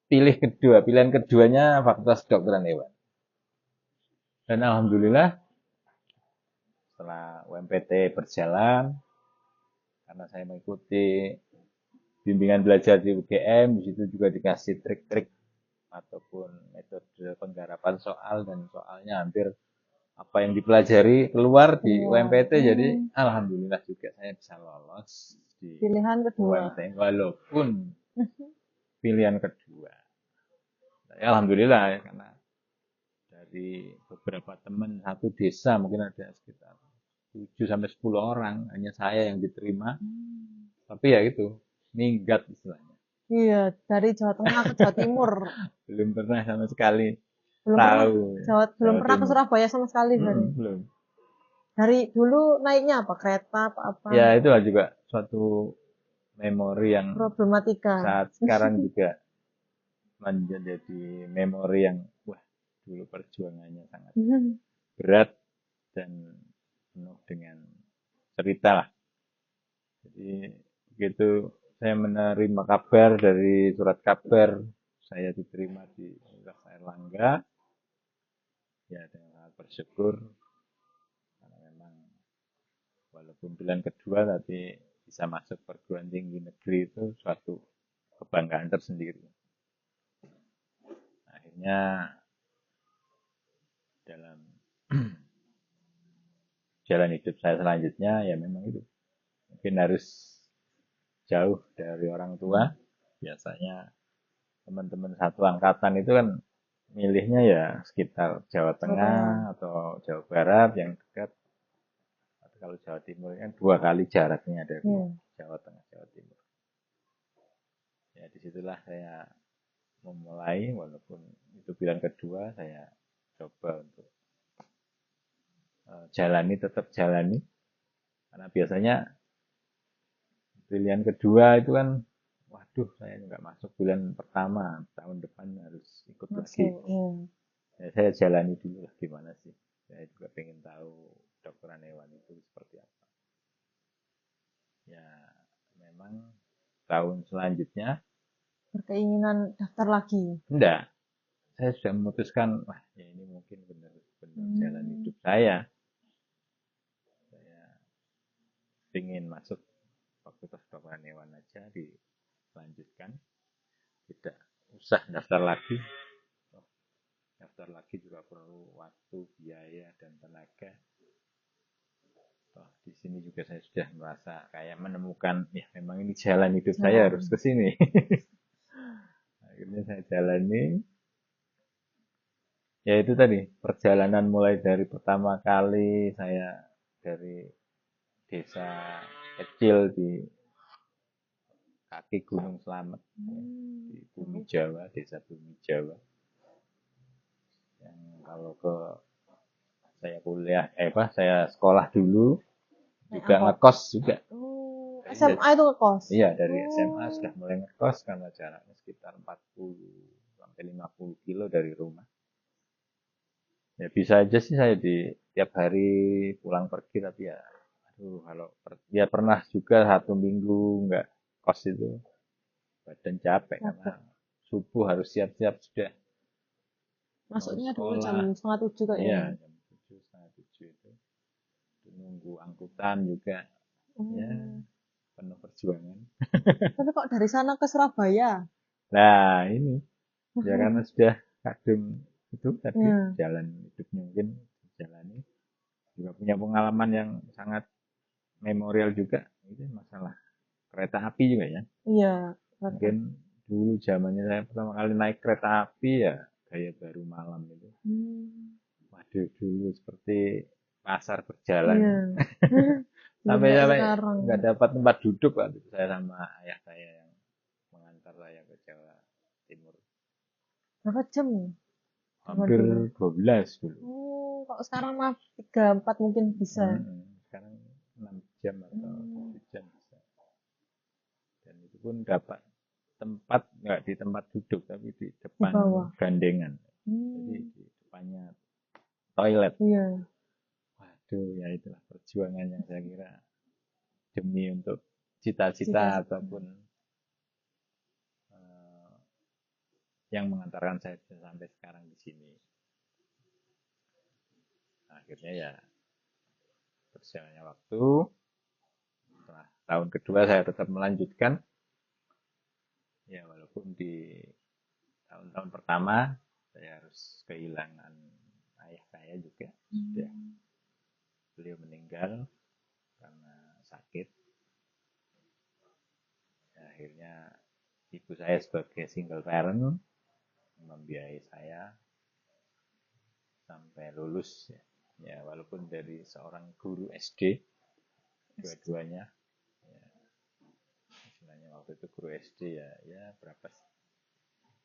pilihan keduanya fakultas kedokteran hewan. Dan alhamdulillah setelah UMPT berjalan, karena saya mengikuti bimbingan belajar di UGM, di situ juga dikasih trik-trik ataupun metode penggarapan soal, dan soalnya hampir apa yang dipelajari keluar di UMPT. Jadi alhamdulillah juga saya bisa lolos di pilihan kedua UMT, walaupun pilihan kedua. Ya, alhamdulillah ya, karena dari beberapa teman satu desa mungkin ada sekitar 7 sampai 10 orang, hanya saya yang diterima. Tapi ya itu, minggat istilahnya. Iya, dari Jawa Tengah ke Jawa Timur. Belum pernah sama sekali belum tahu. belum pernah ke Surabaya sama sekali. Belum. Dari dulu naiknya apa? Kereta apa? Ya, itulah juga suatu memori yang problematika. Saat sekarang juga menjadi memori yang wah, dulu perjuangannya sangat berat dan penuh dengan cerita lah. Jadi begitu saya menerima kabar dari surat kabar saya diterima di Universitas Airlangga, ya dengan sangat bersyukur karena memang walaupun pilihan kedua tapi bisa masuk perguruan tinggi negeri itu suatu kebanggaan tersendiri. Akhirnya dalam jalan hidup saya selanjutnya ya memang itu mungkin harus jauh dari orang tua. Biasanya teman-teman satu angkatan itu kan milihnya ya sekitar Jawa Tengah atau Jawa Barat yang dekat. Atau kalau Jawa Timur kan 2 kali jaraknya dari Jawa Tengah Jawa Timur. Ya disitulah saya memulai, walaupun itu pilihan kedua, saya coba untuk tetap jalani. Karena biasanya pilihan kedua itu kan, waduh saya nggak masuk pilihan pertama, tahun depan harus ikut lagi. Ya, saya jalani dulu lah gimana sih. Saya juga pengen tahu kedokteran hewan itu seperti apa. Ya memang tahun selanjutnya berkeinginan daftar lagi. Enggak. Saya sudah memutuskan, wah ya ini mungkin benar jalan hidup saya. Saya ingin masuk fakultas kedokteran hewan aja, dilanjutkan. Tidak usah daftar lagi. Daftar lagi juga perlu waktu, biaya, dan tenaga. Di sini juga saya sudah merasa kayak menemukan, ya memang ini jalan hidup saya harus ke sini. Akhirnya saya jalani. Ya itu tadi, perjalanan mulai dari pertama kali saya dari desa kecil di kaki Gunung Slamet, di Bumi Jawa, desa Bumi Jawa. Yang kalau saya kuliah, saya sekolah dulu, juga ngekos juga. SMA itu ngekos? Iya, dari SMA sudah mulai ngekos karena jaraknya sekitar 40 sampai 50 kilo dari rumah. Ya bisa aja sih saya di tiap hari pulang pergi, tapi ya aduh kalau ya pernah juga 1 minggu nggak kos itu badan capek karena Capek. subuh harus siap-siap sudah mau Masuknya dulu jam sekolah. 6:30 kayaknya. Iya, jam 7 setengah 7 itu nunggu angkutan juga ya Oh. penuh perjuangan. Tapi kok dari sana ke Surabaya? Nah ini ya karena sudah kadung itu tadi Ya, jalan hidupnya mungkin jalani juga punya pengalaman yang sangat memorial juga itu masalah kereta api juga ya. iya. Mungkin dulu zamannya saya pertama kali naik kereta api ya kayak baru malam itu. Hmm, Waduh dulu seperti pasar berjalan. iya. Belum kayak Sampai-sampai sekarang. nggak dapat tempat duduk waktu itu saya sama ayah saya yang mengantar saya ke Jawa Timur. Berapa jam zaman Hampir dulu? 12 dulu. Oh, kalau sekarang mah 3, 4 mungkin bisa. Sekarang 6 jam atau Hmm, 7 jam bisa. Dan itu pun dapat tempat nggak di tempat duduk tapi di di depan bawah. gandengan. Jadi Hmm, di depannya toilet. iya. Waduh, ya itulah perjuangan yang saya kira demi untuk cita-cita Cita-cita. ataupun eh, yang mengantarkan saya sampai sekarang di sini. Nah, akhirnya ya berjalannya waktu. Setelah tahun kedua saya tetap melanjutkan. Ya walaupun di tahun-tahun pertama saya harus kehilangan ayah saya juga. Sudah Hmm, beliau meninggal karena sakit. Ya, akhirnya ibu saya sebagai single parent membiayai saya sampai lulus ya. Ya walaupun dari seorang guru SD dua-duanya ya, istilahnya waktu itu guru SD ya ya berapa sih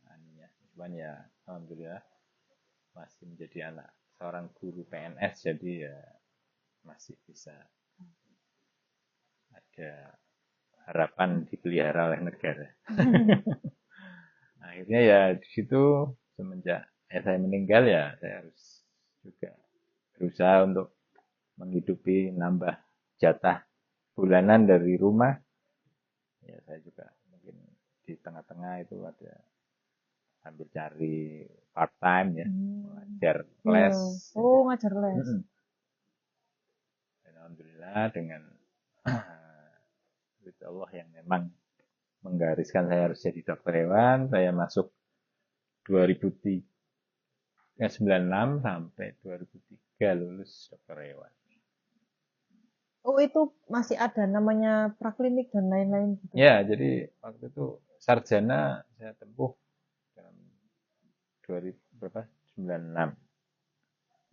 anunya cuman ya alhamdulillah masih menjadi anak seorang guru PNS jadi ya masih bisa ada harapan dipelihara oleh negara. Akhirnya ya di situ semenjak saya meninggal ya saya harus juga berusaha untuk menghidupi nambah jatah bulanan dari rumah. Ya saya juga mungkin di tengah-tengah itu ada sambil cari part time ya, hmm, mengajar iya. les. Oh, ngajar les. Dan alhamdulillah dengan Allah yang memang menggariskan saya harus jadi dokter hewan, saya masuk 2096 sampai 2003 lulus dokter hewan. Oh, itu masih ada namanya praklinik dan lain-lain gitu. Ya, jadi waktu itu sarjana saya tempuh dalam 2000 berapa? 96,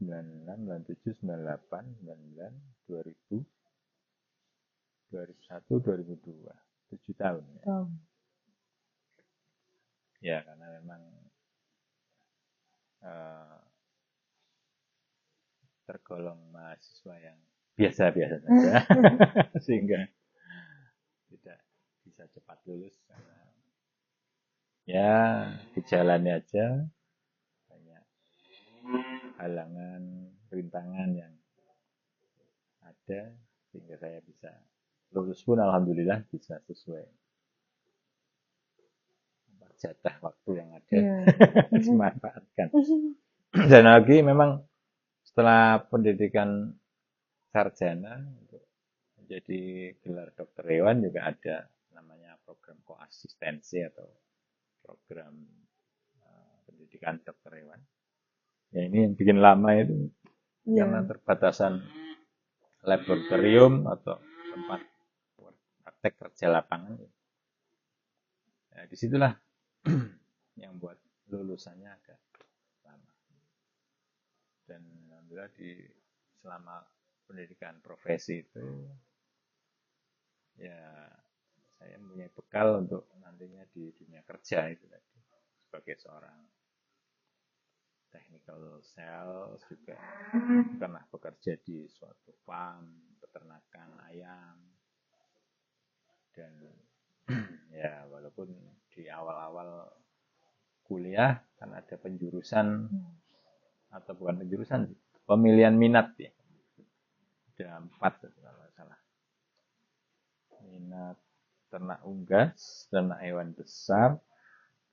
96, 97, 98, 99, 2000, 2001, 2002. 7 tahun ya. Tahu. Ya, karena memang eh, tergolong mahasiswa yang biasa-biasa saja. Sehingga tidak bisa cepat lulus karena ya dijalani aja banyak halangan, rintangan yang ada sehingga saya bisa lulus pun alhamdulillah bisa sesuai jatah waktu yang ada Iya. dimanfaatkan. Dan lagi memang setelah pendidikan sarjana untuk menjadi gelar dokter hewan juga ada namanya program koasistensi atau program pendidikan dokter hewan. Ya ini yang bikin lama itu karena Iya. terbatasan laboratorium atau tempat praktek kerja lapangan. Ya, disitulah yang buat lulusannya agak lama. Dan alhamdulillah di selama pendidikan profesi itu ya saya mempunyai bekal untuk nantinya di dunia kerja itu tadi sebagai seorang technical sales juga pernah bekerja di suatu farm peternakan ayam dan ya walaupun di awal-awal kuliah kan ada penjurusan atau bukan jurusan sih, pemilihan minat ya. Ada 4 kalau nggak salah. Minat ternak unggas, ternak hewan besar,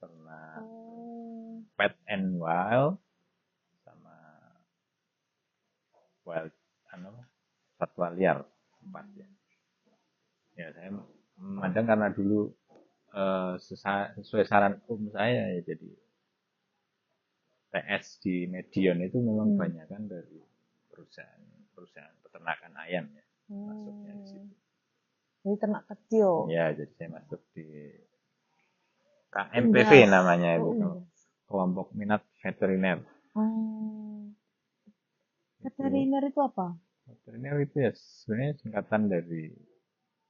ternak pet and wild, sama wild satwa liar 4 ya. Ya saya memandang karena dulu sesuai saran saya ya, jadi TS di Medion itu memang banyak kan dari perusahaan peternakan ayam ya, masuknya di situ. Jadi ternak kecil. Ya, jadi saya masuk di KMPV namanya itu, kelompok minat veteriner. Veteriner itu apa? Veteriner itu ya sebenarnya singkatan dari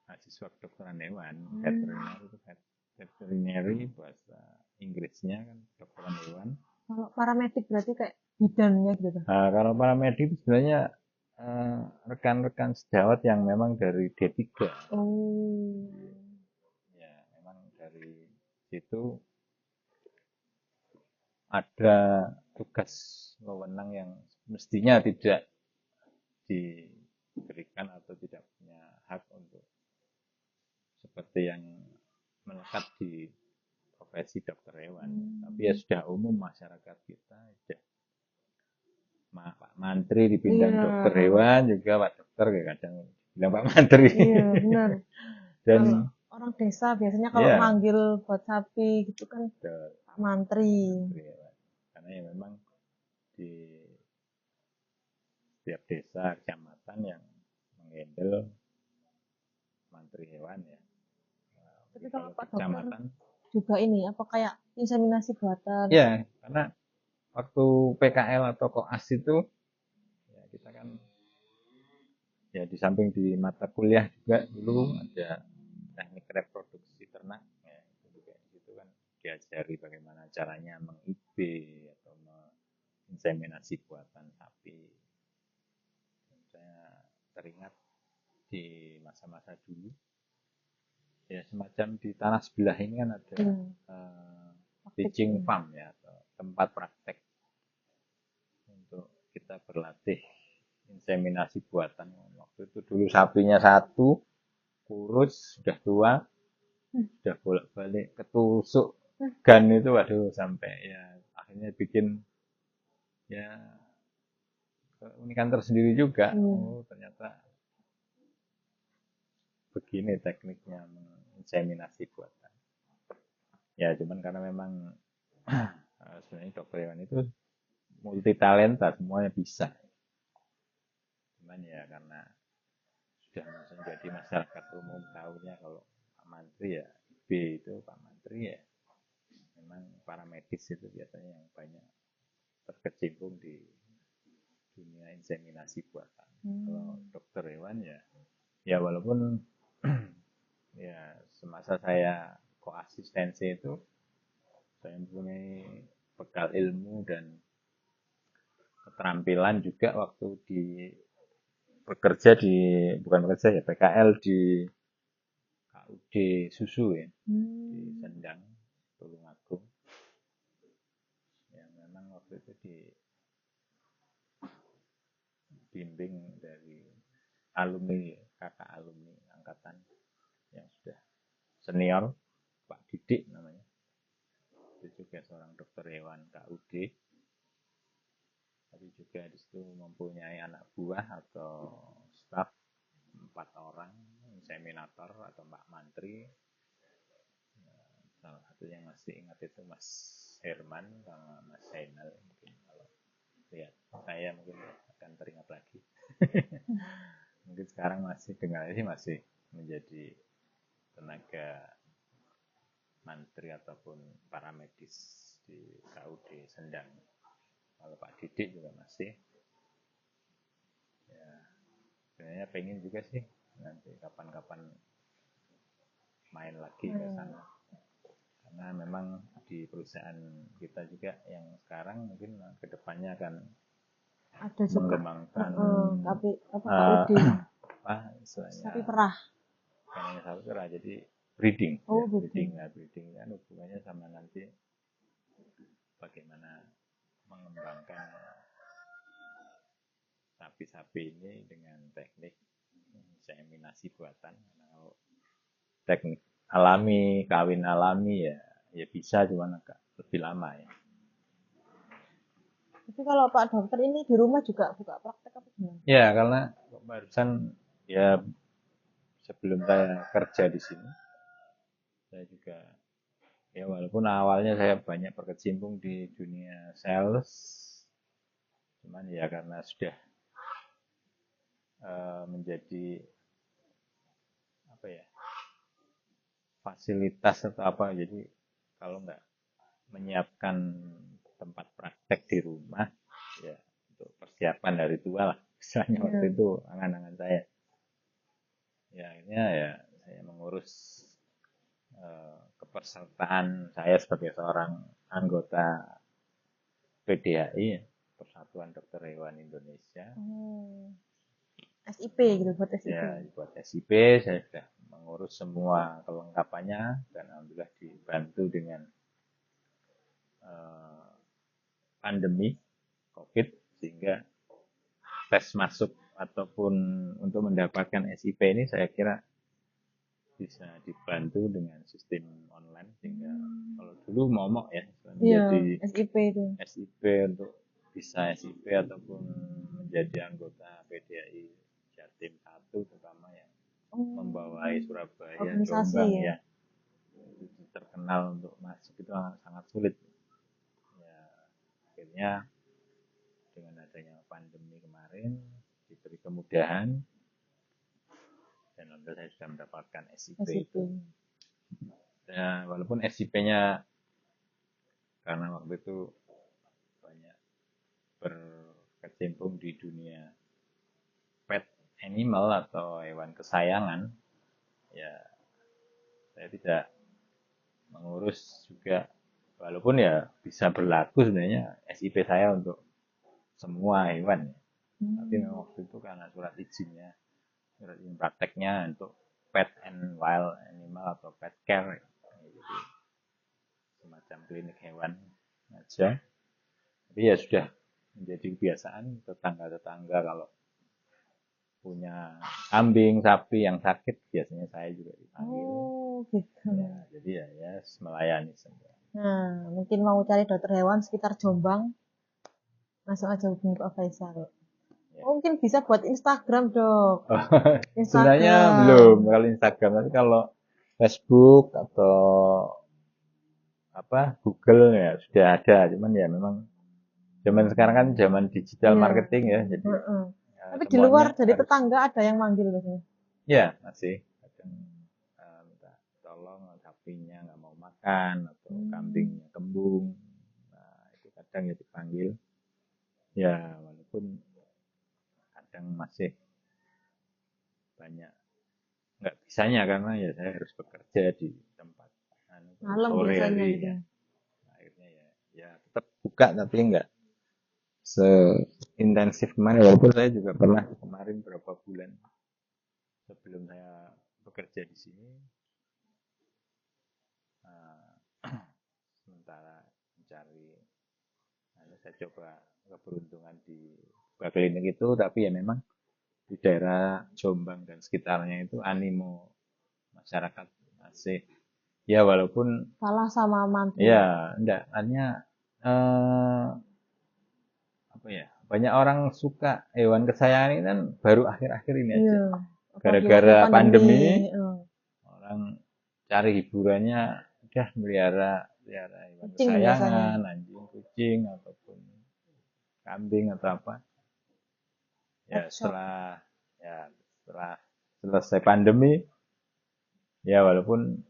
mahasiswa kedokteran hewan. Veteriner itu veterinary, bahasa Inggrisnya kan kedokteran hewan. Kalau paramedik berarti kayak bidannya gitu. Nah, kalau paramedik itu sebenarnya rekan-rekan sejawat yang memang dari D3. Ya, memang dari situ ada tugas wewenang yang mestinya tidak diberikan atau tidak punya hak untuk seperti yang melekat di profesi dokter hewan. Tapi ya sudah umum masyarakat kita, sudah Pak Mantri dipindah dokter hewan juga Pak Dokter, kadang bilang Pak Mantri. Iya benar. Dan kalau orang desa biasanya kalau manggil buat sapi gitu kan Pak Mantri. Karena ya memang di setiap desa kecamatan yang menghandle mantri hewan ya. Tapi kalau Pak Dokter juga ini apa kayak inseminasi buatan? Ya, karena waktu PKL atau koas itu ya kita kan ya di samping di mata kuliah juga dulu ada teknik reproduksi ternak ya, itu juga di situ kan diajari bagaimana caranya meng-IB atau menginseminasi buatan sapi. Saya teringat di masa-masa dulu ya semacam di tanah sebelah ini kan ada teaching farm ya, atau tempat praktek untuk kita berlatih inseminasi buatan. Waktu itu dulu sapinya 1, kurus, sudah tua, sudah bolak-balik ketusuk gan itu, waduh, sampai ya akhirnya bikin ya keunikan tersendiri juga. Oh, ternyata begini tekniknya menginseminasi buatan. Ya cuman karena memang sebenarnya dokter hewan itu multi talenta, semuanya bisa. Cuman ya karena sudah menjadi masyarakat umum tahunya kalau Pak Mantri ya B itu Pak Mantri ya memang para medis itu biasanya yang banyak terkecimpung di dunia inseminasi buatan. Kalau dokter hewan ya walaupun ya semasa saya koasistensi itu saya mempunyai bekal ilmu dan keterampilan juga waktu bekerja bukan PKL di KUD Susu ya, di Sendang, Tulungagung. Yang memang waktu itu dibimbing dari kakak alumni angkatan yang sudah senior, Pak Didik namanya. Itu juga seorang dokter hewan KUD. Tapi juga di situ mempunyai anak buah atau staf 4 orang, inseminator atau Mbak Mantri. Salah satu yang masih ingat itu Mas Herman sama Mas Zainal, mungkin kalau lihat saya mungkin akan teringat lagi. Mungkin sekarang masih dengar sih masih menjadi tenaga mantri ataupun paramedis di KUD Sendang. Kalau Pak Didik juga masih. Ya, sebenarnya pengen juga sih nanti kapan-kapan main lagi ke sana. Karena memang di perusahaan kita juga yang sekarang mungkin kedepannya akan ada mengembangkan tapi KUD sapi perah. Bukan sapi perah, jadi breeding. Breeding kan hubungannya sama nanti bagaimana mengembangkan sapi-sapi ini dengan teknik inseminasi buatan. Kalau teknik alami, kawin alami ya bisa, cuman agak lebih lama ya. Tapi kalau Pak Dokter ini di rumah juga buka praktek apa gimana? Ya, karena barusan ya sebelum saya kerja di sini, saya juga ya walaupun awalnya saya banyak berkecimpung di dunia sales, cuman ya karena sudah menjadi apa ya fasilitas atau apa, jadi kalau nggak menyiapkan tempat praktek di rumah ya untuk persiapan hari tua lah misalnya waktu itu angan-angan saya ya akhirnya ya saya mengurus kepesertaan saya sebagai seorang anggota PDHI Persatuan Dokter Hewan Indonesia. SIP gitu, buat SIP. Ya, buat SIP saya sudah mengurus semua kelengkapannya dan alhamdulillah dibantu dengan pandemi COVID sehingga tes masuk ataupun untuk mendapatkan SIP ini saya kira bisa dibantu dengan sistem online sehingga kalau dulu momok ya menjadi SIP itu. SIP untuk bisa SIP ataupun menjadi anggota PDHI Jatim 1 terutama yang membawai Surabaya, organisasi, Jombang ya. Itu terkenal untuk masuk itu sangat sulit. Ya, akhirnya dengan adanya pandemi kemarin diberi kemudahan dan alhamdulillah saya sudah mendapatkan SIP itu. Ya, walaupun SIP-nya karena waktu itu banyak berkecimpung di dunia pet animal atau hewan kesayangan, ya saya tidak mengurus juga, walaupun ya bisa berlaku sebenarnya SIP saya untuk semua hewan. Tapi memang waktu itu karena surat izin prakteknya untuk pet and wild animal atau pet care, jadi semacam klinik hewan aja. Tapi ya sudah menjadi kebiasaan tetangga-tetangga kalau punya kambing, sapi yang sakit biasanya saya juga dipanggil. Gitu. Ya, jadi ya melayani saja. Nah, mungkin mau cari dokter hewan sekitar Jombang, langsung aja hubungi Pak Faisal. Ya. Mungkin bisa buat Instagram, Dok. Instagram. Sebenarnya belum kalau Instagram, tapi kalau Facebook atau Google ya sudah ada, cuman ya memang zaman sekarang kan zaman digital marketing ya, jadi tapi di luar dari tetangga ada yang manggil biasanya? Ya, masih kadang minta tolong sapinya nggak mau makan atau kambingnya kembung, nah itu kadang ya dipanggil ya, walaupun kadang masih banyak nggak bisanya karena ya saya harus bekerja di tempat malam sore hari gitu. Ya. Akhirnya ya tetap buka tapi nggak seintensif kemarin, walaupun saya juga pernah kemarin berapa bulan sebelum saya bekerja di sini sementara mencari saya coba keberuntungan di klinik itu, tapi ya memang di daerah Jombang dan sekitarnya itu animo masyarakat masih ya walaupun kalah sama mantu ya enggak, artinya banyak orang suka hewan kesayangan ini kan baru akhir-akhir ini aja gara-gara pandemi orang cari hiburannya udah melihara hewan kesayangan, anjing, kucing ataupun kambing atau apa ya. Setelah selesai pandemi ya, walaupun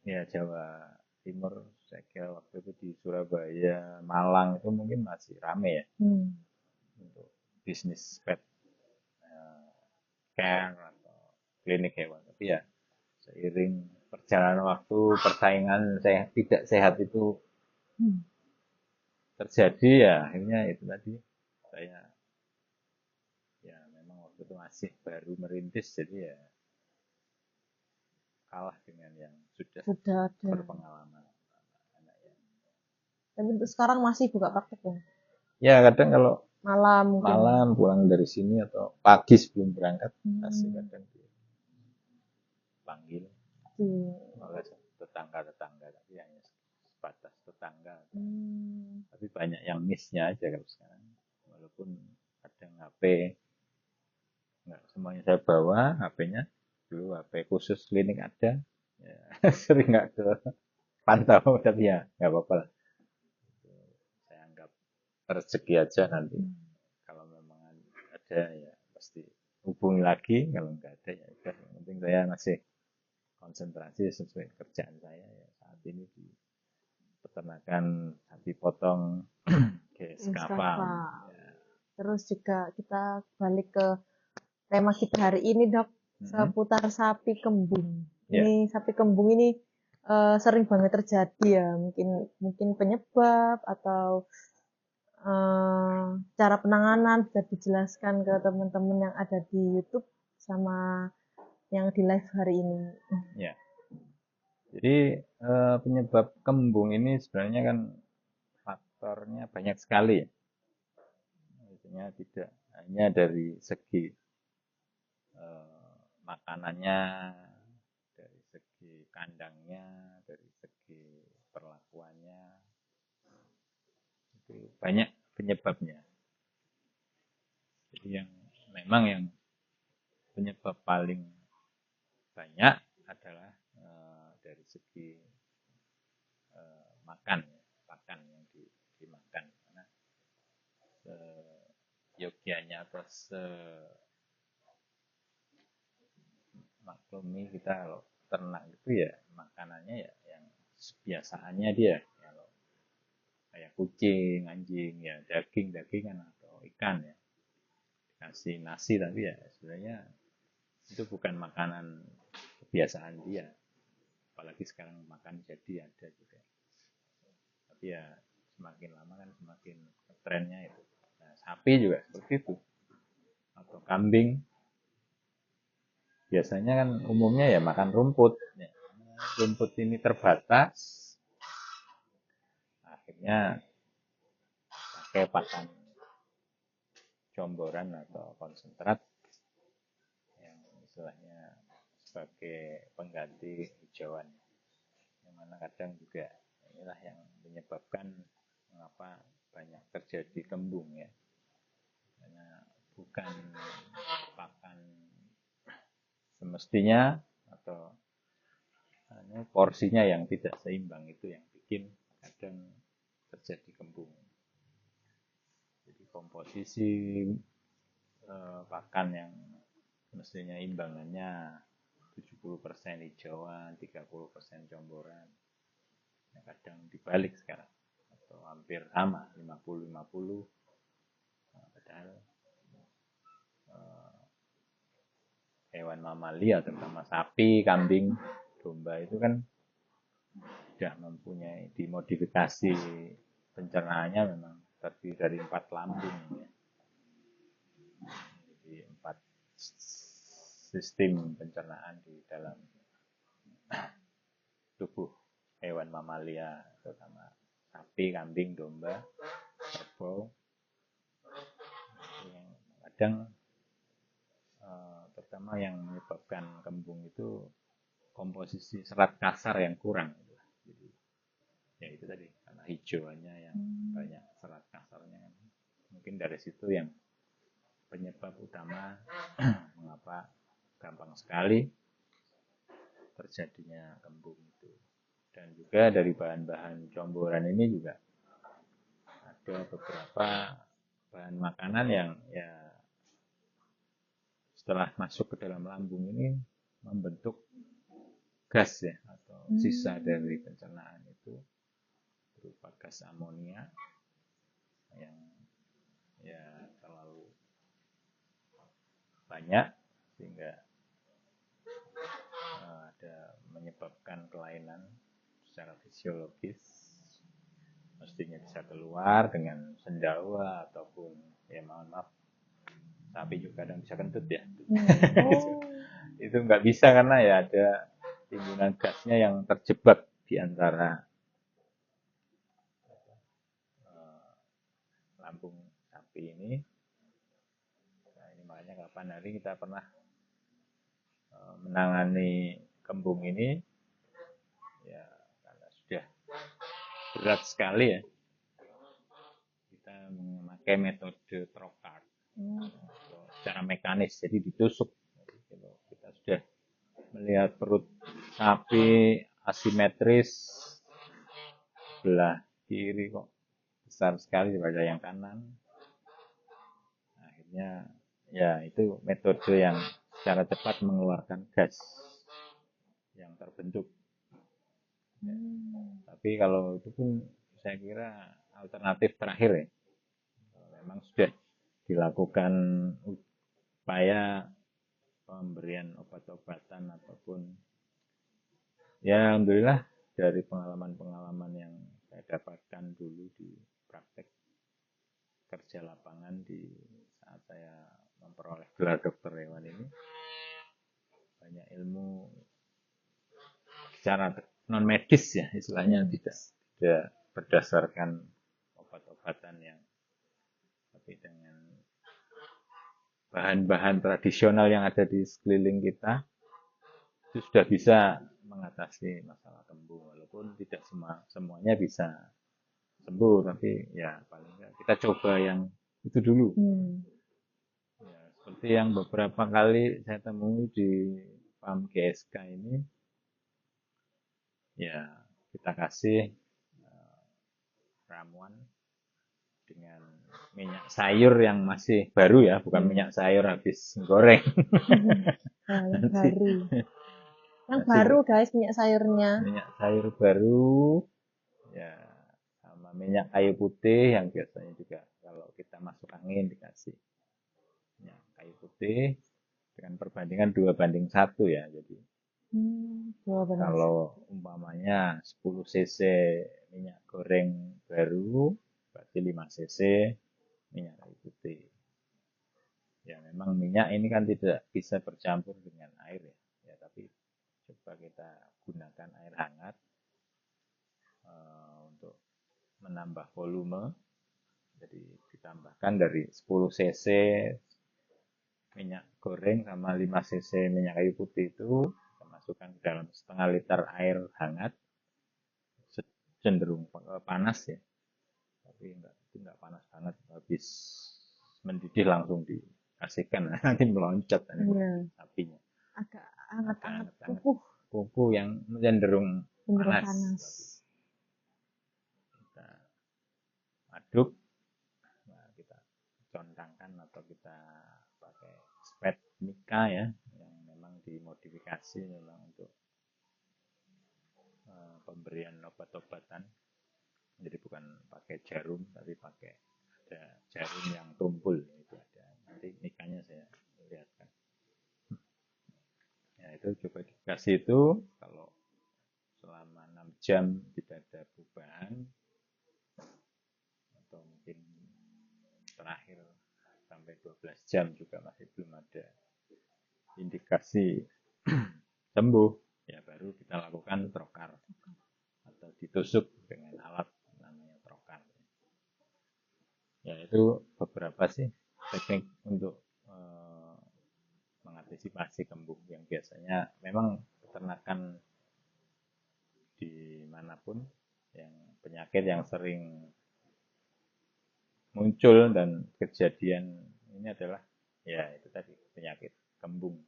ya Jawa Timur saya kira waktu itu di Surabaya, Malang itu mungkin masih rame ya untuk bisnis pet care atau klinik hewan, tapi ya seiring perjalanan waktu persaingan tidak sehat itu terjadi ya, akhirnya itu tadi saya ya memang waktu itu masih baru merintis, jadi ya kalah dengan yang sudah berpengalaman. Tapi untuk sekarang masih buka praktek ya? Ya kadang kalau Malam mungkin. malam pulang dari sini atau pagi sebelum berangkat masih kadang dipanggil oleh tetangga-tetangga, tapi hanya sebatas tetangga. Tapi banyak yang miss-nya aja kalau sekarang, walaupun kadang HP nggak semuanya saya bawa, HP-nya dulu HP khusus klinik ada ya, sering nggak ke pantau, tapi ya nggak apa-apa lah, saya anggap rezeki aja nanti. Kalau memang ada ya pasti hubungi lagi, kalau nggak ada ya udah, yang penting saya masih konsentrasi sesuai kerjaan saya ya saat ini di peternakan sapi potong GSK Farm. Ya. Terus juga kita balik ke tema kita hari ini, Dok, seputar sapi kembung. Ini sapi kembung ini sering banget terjadi ya, mungkin penyebab atau cara penanganan bisa dijelaskan ke teman-teman yang ada di YouTube sama yang di live hari ini. Ya. Jadi penyebab kembung ini sebenarnya kan faktornya banyak sekali. Artinya tidak hanya dari segi makanannya, dari segi kandangnya, dari segi perlakuannya, itu banyak penyebabnya. Jadi yang memang yang penyebab paling banyak adalah dari segi pakan yang dimakan, karena yogyanya atau maklumi kita kalau ternak itu ya makanannya ya yang kebiasaannya dia, kalau kayak kucing, anjing ya dagingan atau ikan ya kasih nasi, tapi ya sebenarnya itu bukan makanan kebiasaan dia, apalagi sekarang makan jadi ada juga, tapi ya semakin lama kan semakin trennya itu. Nah, sapi juga seperti itu, atau kambing biasanya kan umumnya ya makan rumput ya. Rumput ini terbatas, akhirnya pakai pakan comboran atau konsentrat yang istilahnya sebagai pengganti hijauan, yang mana kadang juga inilah yang menyebabkan mengapa banyak terjadi kembung ya, karena bukan pakan semestinya atau porsinya yang tidak seimbang, itu yang bikin kadang terjadi kembung. Jadi komposisi pakan yang mestinya imbangannya 70% hijauan, 30% comboran, yang kadang dibalik sekarang atau hampir sama 50-50, padahal hewan mamalia terutama sapi, kambing, domba itu kan sudah mempunyai dimodifikasi pencernaannya, memang terdiri dari 4 lambung ya. Jadi 4 sistem pencernaan di dalam tubuh hewan mamalia, terutama sapi, kambing, domba, kerbau. Yang kadang terutama yang menyebabkan kembung itu komposisi serat kasar yang kurang. Jadi, ya itu tadi, karena hijauannya yang banyak serat kasarnya. Mungkin dari situ yang penyebab utama mengapa gampang sekali terjadinya kembung itu. Dan juga dari bahan-bahan comboran ini juga ada beberapa bahan makanan yang ya setelah masuk ke dalam lambung ini membentuk gas ya, atau sisa dari pencernaan itu berupa gas amonia yang ya terlalu banyak sehingga ada menyebabkan kelainan secara fisiologis, mestinya bisa keluar dengan sendawa ataupun ya mohon maaf, sapi juga kadang bisa kentut ya. Itu nggak bisa karena ya ada timbunan gasnya yang terjebak di antara lambung sapi ini. Nah, ini makanya kapan hari kita pernah menangani kembung ini, ya karena sudah berat sekali ya, kita memakai metode trokar secara mekanis, jadi ditusuk. Jadi, kalau kita sudah melihat perut sapi asimetris, sebelah kiri kok besar sekali daripada yang kanan, akhirnya ya itu metode yang secara cepat mengeluarkan gas yang terbentuk. Tapi kalau itu pun saya kira alternatif terakhir ya. Kalau memang sudah dilakukan upaya pemberian obat-obatan ataupun, ya alhamdulillah dari pengalaman-pengalaman yang saya dapatkan dulu di praktek kerja lapangan di saat saya memperoleh gelar dokter hewan ini, banyak ilmu secara non medis ya istilahnya, tidak berdasarkan obat-obatan yang, tapi dengan bahan-bahan tradisional yang ada di sekeliling kita, itu sudah bisa mengatasi masalah kembung, walaupun tidak semuanya bisa sembuh, tapi ya paling nggak kita coba yang itu dulu. Ya, seperti yang beberapa kali saya temui di farm GSK ini, ya kita kasih ramuan dengan minyak sayur yang masih baru ya, bukan minyak sayur habis goreng. Yang baru. Yang baru guys, minyak sayurnya. Minyak sayur baru, ya sama minyak kayu putih yang biasanya juga kalau kita masuk angin dikasih minyak kayu putih dengan perbandingan 2:1 ya. Jadi kalau umpamanya 10 cc minyak goreng baru, berarti 5 cc minyak kayu putih. Ya memang minyak ini kan tidak bisa bercampur dengan air ya. Ya tapi coba kita gunakan air hangat untuk menambah volume. Jadi ditambahkan dari 10 cc minyak goreng sama 5 cc minyak kayu putih itu kita masukkan ke dalam setengah liter air hangat, cenderung panas ya, tapi enggak panas banget, habis mendidih langsung dikasihkan nanti meloncat sapinya. Agak hangat-hangat, kuku yang cenderung panas. Kita aduk, nah kita condangkan atau kita pakai spet mika ya, yang memang dimodifikasi memang untuk pemberian obat-obatan. Jadi bukan pakai jarum, tapi pakai ada jarum yang tumpul itu ada. Nanti mikanya saya lihatkan. Ya itu coba dikasih itu, kalau selama 6 jam tidak ada perubahan, atau mungkin terakhir sampai 12 jam juga masih belum ada indikasi sembuh, ya baru kita lakukan trokar atau ditusuk dengan alat namanya trokar. Ya itu beberapa sih teknik untuk mengantisipasi kembung yang biasanya memang peternakan dimanapun, yang penyakit yang sering muncul dan kejadian ini adalah ya itu tadi, penyakit kembung.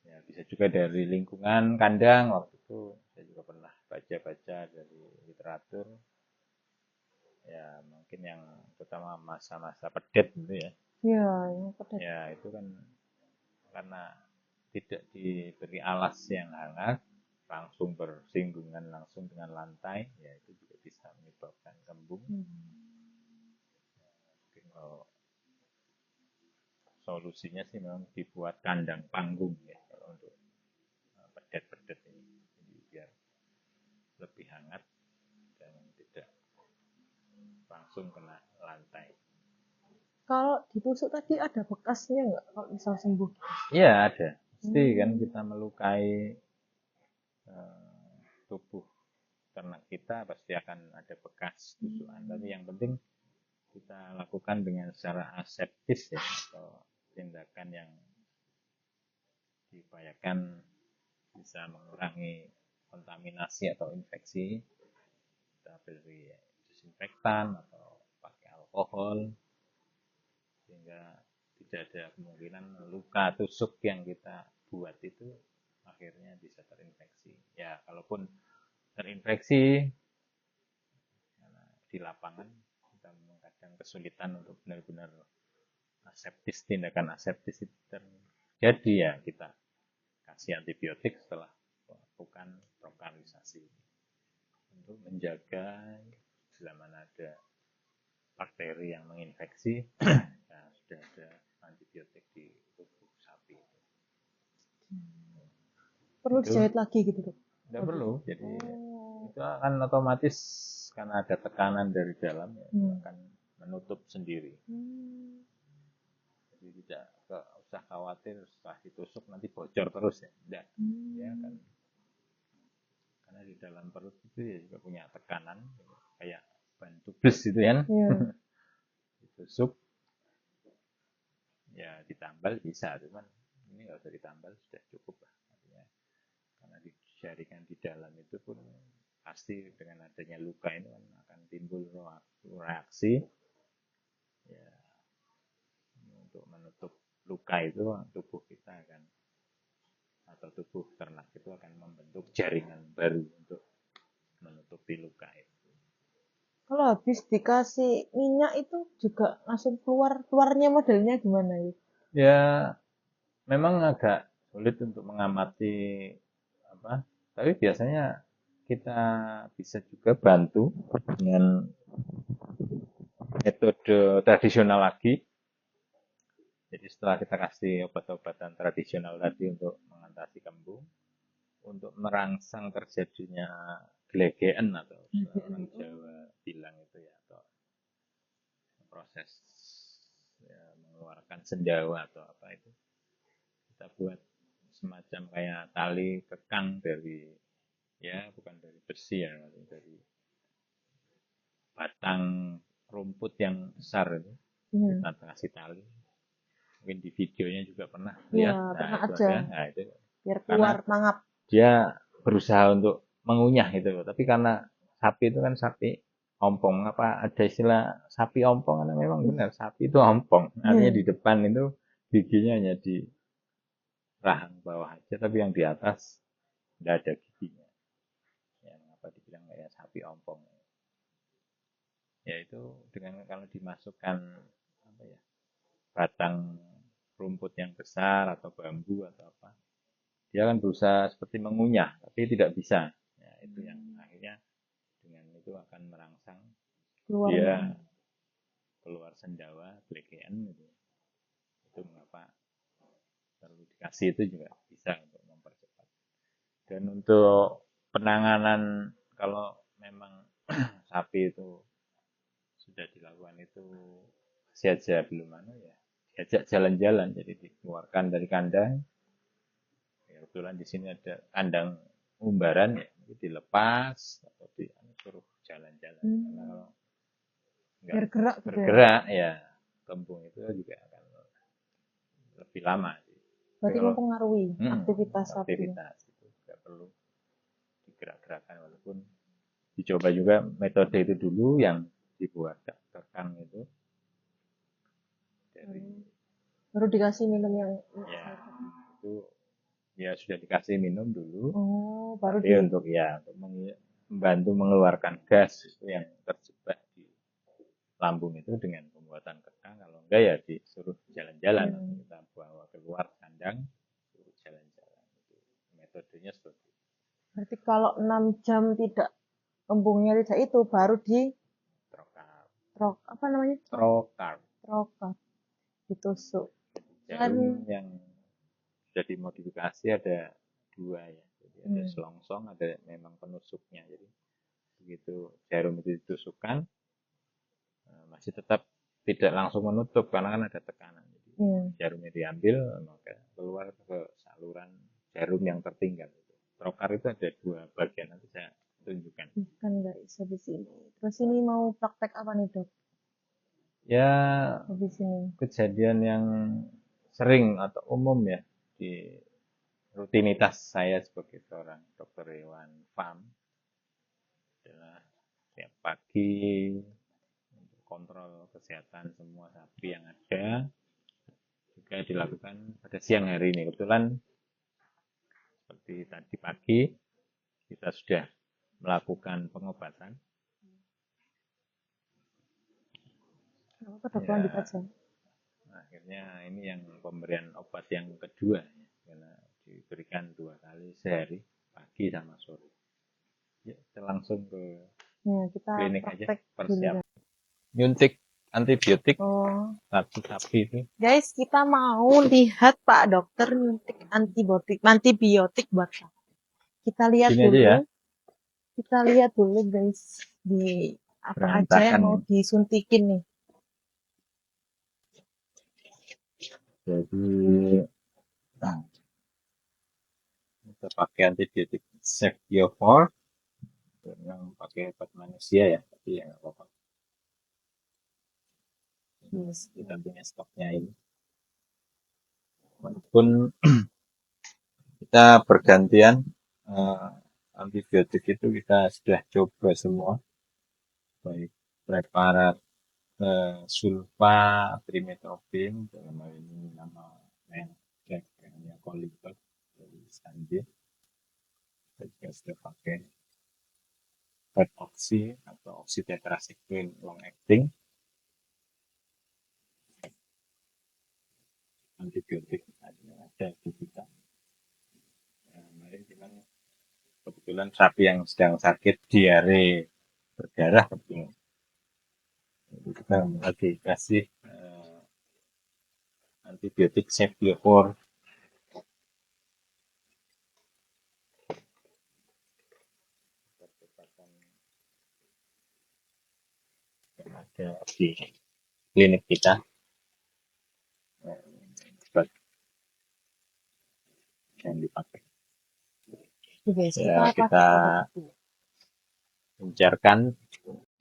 Ya bisa juga dari lingkungan kandang. Waktu itu saya juga pernah baca-baca dari literatur, ya mungkin yang terutama masa-masa pedet gitu ya. Iya, pedet. Ya itu kan karena tidak diberi alas yang hangat, langsung bersinggungan langsung dengan lantai, ya itu juga bisa menyebabkan kembung. Mungkin kalau solusinya sih memang dibuat kandang panggung ya kalau untuk pedet-pedet ini, jadi biar lebih hangat dan tidak langsung kena lantai. Kalau ditusuk tadi ada bekasnya nggak kalau misal sembuh? Iya ada, pasti kan kita melukai tubuh ternak kita pasti akan ada bekas tusukan. Tapi yang penting kita lakukan dengan secara aseptis ya, atau tindakan yang diupayakan bisa mengurangi kontaminasi atau infeksi. Kita beri disinfektan atau pakai alkohol sehingga tidak ada kemungkinan luka tusuk yang kita buat itu akhirnya bisa terinfeksi. Ya, kalaupun terinfeksi di lapangan kita kadang kesulitan untuk benar-benar aseptis, tindakan aseptis itu terjadi, ya kita kasih antibiotik setelah melakukan lokalisasi untuk menjaga bila mana ada bakteri yang menginfeksi ya, sudah ada antibiotik di tubuh sapi. Perlu Itu dijahit lagi gitu dok? tidak perlu, jadi Oh. itu akan otomatis karena ada tekanan dari dalam ya, akan menutup sendiri. Jadi tidak usah khawatir setelah ditusuk nanti bocor terus ya, tidak. Ya kan, karena di dalam perut itu ya juga punya tekanan kayak ban tubles itu kan. Ditusuk ya ditambal bisa, cuman ini nggak usah ditambal, sudah cukup lah. Artinya karena di jaringan di dalam itu pun pasti dengan adanya luka ini akan timbul reaksi ya, untuk menutup luka itu tubuh kita akan, atau tubuh ternak itu akan membentuk jaringan baru untuk menutupi luka itu. Kalau habis dikasih minyak itu juga langsung keluarnya modelnya gimana ya? Ya memang agak sulit untuk mengamati apa, tapi biasanya kita bisa juga bantu dengan metode tradisional lagi. Jadi setelah kita kasih obat-obatan tradisional tadi untuk mengatasi kembung, untuk merangsang terjadinya gelegean atau orang Jawa bilang itu ya, atau proses ya, mengeluarkan sendawa atau apa itu, kita buat semacam kayak tali kekang dari, ya bukan dari besi ya, dari batang rumput yang besar itu, kita kasih tali. Mungkin di videonya juga pernah lihat. Iya, pernah itu aja. ada. Nah, itu Biar karena keluar mangap. dia berusaha untuk mengunyah itu, tapi karena sapi itu kan sapi ompong, apa ada istilah sapi ompong, karena memang benar sapi itu ompong, artinya di depan itu giginya hanya di rahang bawah aja, tapi yang di atas tidak ada giginya, yang apa dibilang kayak sapi ompong. Ya itu dengan kalau dimasukkan apa ya, batang rumput yang besar atau bambu atau apa, dia akan berusaha seperti mengunyah tapi tidak bisa. Ya, itu yang akhirnya dengan itu akan merangsang dia keluar sendawa, gelegean gitu. Itu mengapa perlu dikasih, itu juga bisa untuk mempercepat. Dan untuk penanganan kalau memang sapi itu sudah dilakukan itu masih aja belum ya, diajak jalan-jalan, jadi dikeluarkan dari kandang. Ya, kebetulan di sini ada kandang umbaran ya, dilepas atau disuruh jalan-jalan. Karena kalau nggak bergerak ya kembung itu juga akan lebih lama. Berarti mempengaruhi aktivitas sapi. Aktivitas itu nggak perlu digerak-gerakkan, walaupun dicoba juga metode itu dulu yang dibuat kekang itu dari baru dikasih minum yang ya itu ya sudah dikasih minum dulu. Baru untuk ya untuk membantu mengeluarkan gas itu yang terjebak di lambung itu dengan pembuatan kekang. Kalau enggak ya disuruh jalan-jalan, kita bawa keluar kandang suruh jalan-jalan. Itu metodenya seperti itu. Berarti kalau 6 jam tidak kembungnya tidak itu baru di apa namanya? Trokar ditusuk. Jarum yang sudah dimodifikasi ada 2 ya. Jadi ada selongsong, ada memang penusuknya. Jadi begitu jarum itu ditusukkan masih tetap tidak langsung menutup karena kan ada tekanan. Jadi jarumnya diambil maka keluar ke saluran jarum yang tertinggal. Trokar itu ada 2 bagian, nanti saya tunjukkan. Kan nggak bisa di sini. Terus ini mau praktek apa nih dok? Ya, di sini? kejadian yang sering atau umum ya di rutinitas saya sebagai seorang dokter hewan farm adalah tiap pagi untuk kontrol kesehatan semua sapi yang ada juga dilakukan pada siang hari ini. Kebetulan seperti tadi pagi kita sudah melakukan pengobatan. Apa dok, Ya, lanjut aja. akhirnya ini yang pemberian obat yang kedua ya, karena diberikan 2 kali sehari, pagi sama sore. Ya, kita langsung ke Ya, kita klinik aja, praktek dulu persiap kan. nyuntik antibiotik Oh, sapi itu. guys, kita mau lihat Pak Dokter nyuntik antibiotik buat sapi. Kita lihat Sini aja ya, dulu, guys, di apa aja yang berantakan. mau disuntikin nih. Jadi nah, kita pakai antibiotik Ceftiofur yang pakai obat manusia ya, tapi ya nggak apa-apa. Yes. Kita punya stoknya ini. Walaupun kita bergantian antibiotik itu kita sudah coba semua, baik preparat sulfa, trimetopin, dalam hal ini nama merek yang Colibert dari Sanjay. Kita juga sudah pakai Red Oxy atau oxytetracycline long acting antibiotik yang ada di kita. Kemarin cuman kebetulan sapi yang sedang sakit diare berdarah betul. Kita lagi kasih antibiotik Ceftiofur. Yang ada di klinik kita. Obat yang dipakai. Oke, guys, Ya, kita pakai obat itu. gencarkan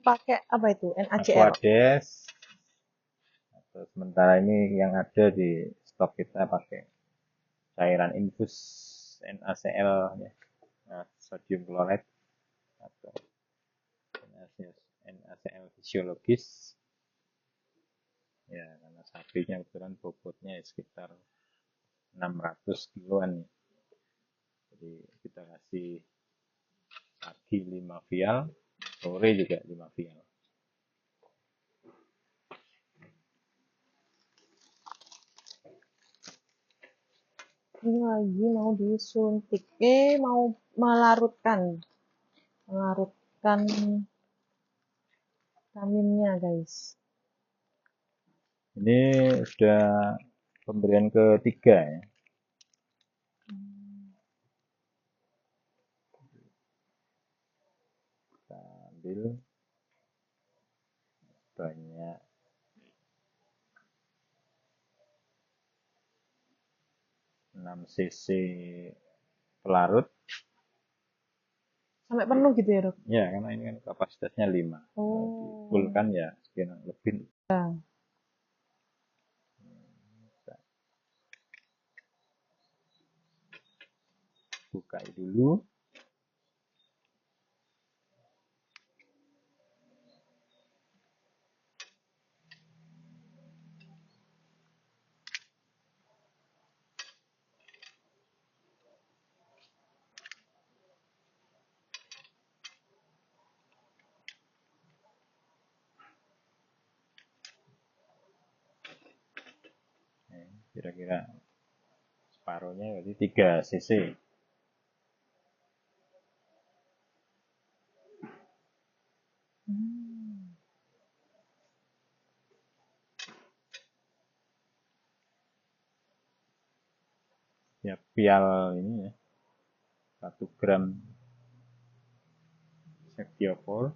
Pakai apa itu? NaCl. Aquades. Atau sementara ini yang ada di stok kita pakai cairan infus NaCl ya, sodium chloride atau NaCl fisiologis. Ya, karena sapinya kebetulan bobotnya sekitar 600 kiloan ya. Jadi kita kasih pagi 5 vial, sore juga 5 vial. Ini lagi mau disuntik. Mau melarutkan vitaminnya, guys. Ini sudah pemberian ketiga ya. Kita ambil banyak 6 cc pelarut. Sampai penuh gitu ya, dok? Ya, karena ini kan kapasitasnya 5. Oh. Full kan ya sekian lebih. Ya. Buka dulu. Kira-kira separuhnya berarti 3 cc. Ya, pial ini ya 1 gram Ceftiofur.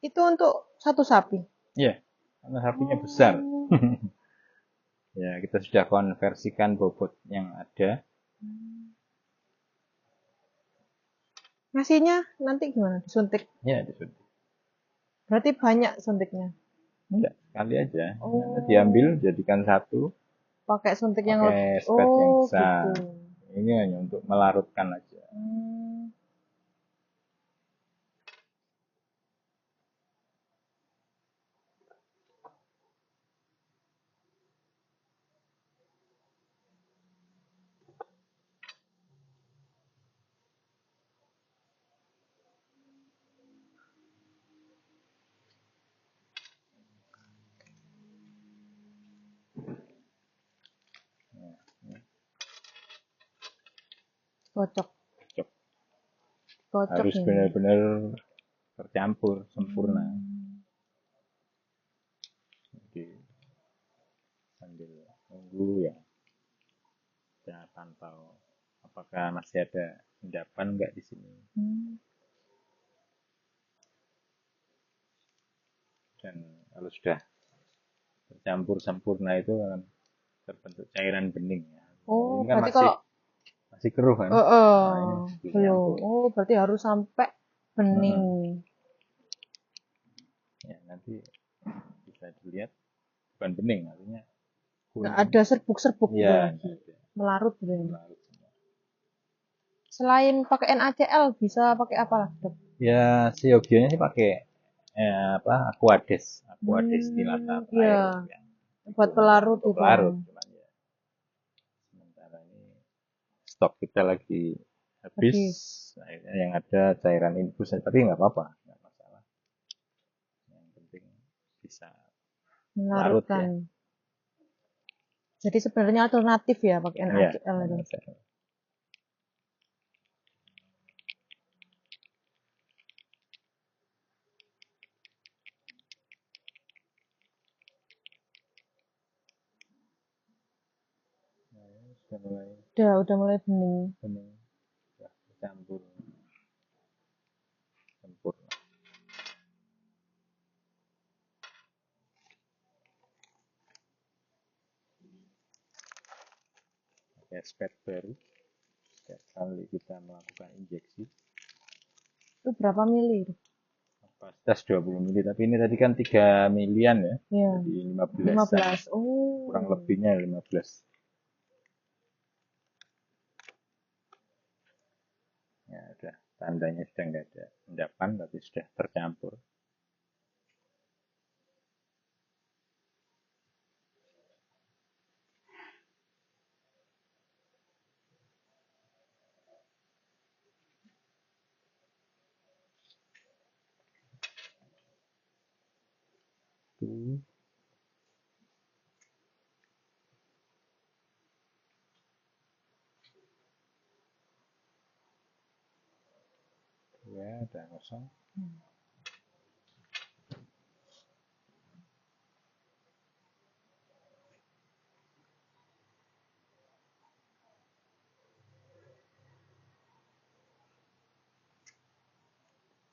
Itu untuk satu sapi. Ya, karena sapinya besar. Oh. Ya, kita sudah konversikan bobot yang ada. Nasinya nanti gimana? Disuntik. Ya, disuntik. Berarti banyak suntiknya. Enggak, sekali aja. Nanti Oh, diambil, jadikan satu, pakai suntik yang lebih. pakai spet yang Oh, besar. gitu. Ini hanya untuk melarutkan aja. Hmm. Kocok. Cocok. Kocok Harus ini. benar-benar tercampur sempurna. Jadi sambil nunggu ya, kita pantau apakah masih ada endapan enggak di sini. Hmm. Dan kalau sudah tercampur sempurna itu akan terbentuk cairan bening. Oh, Ini kan berarti kalau masih keruh kan? Nah, ini belum belum. nyampur. Oh, berarti harus sampai bening. Ya, nanti bisa dilihat bukan bening, artinya Nggak kuning. ada serbuk-serbuk gitu Ya, lagi. Melarut gitu ya. melarut semua. Selain pakai NaCl, bisa pakai apa lagi, Dok? Ya, siogianya sih pakai Aquades stilata Iya. air yang Buat pelarut untuk gitu. pelarut. Cuman ya, sementara ini stok kita lagi habis, Habis. akhirnya yang ada cairan infus, tapi nggak apa-apa, nggak masalah. Yang penting bisa larut ya. Melarutkan. Jadi sebenarnya alternatif ya pakai Iya, NaCl itu. sudah mulai Udah mulai bening. bening, sudah tercampur sempurna. Pakai spet baru setiap kali kita melakukan injeksi. Itu berapa mili? Kapasitas 20 mili, tapi ini tadi kan 3 milian ya. Iya. Jadi 15. 15. Oh. Kurang lebihnya 15. Ya, udah tandanya sudah nggak ada endapan, tapi sudah tercampur. Tuh. Ya, udah kosong.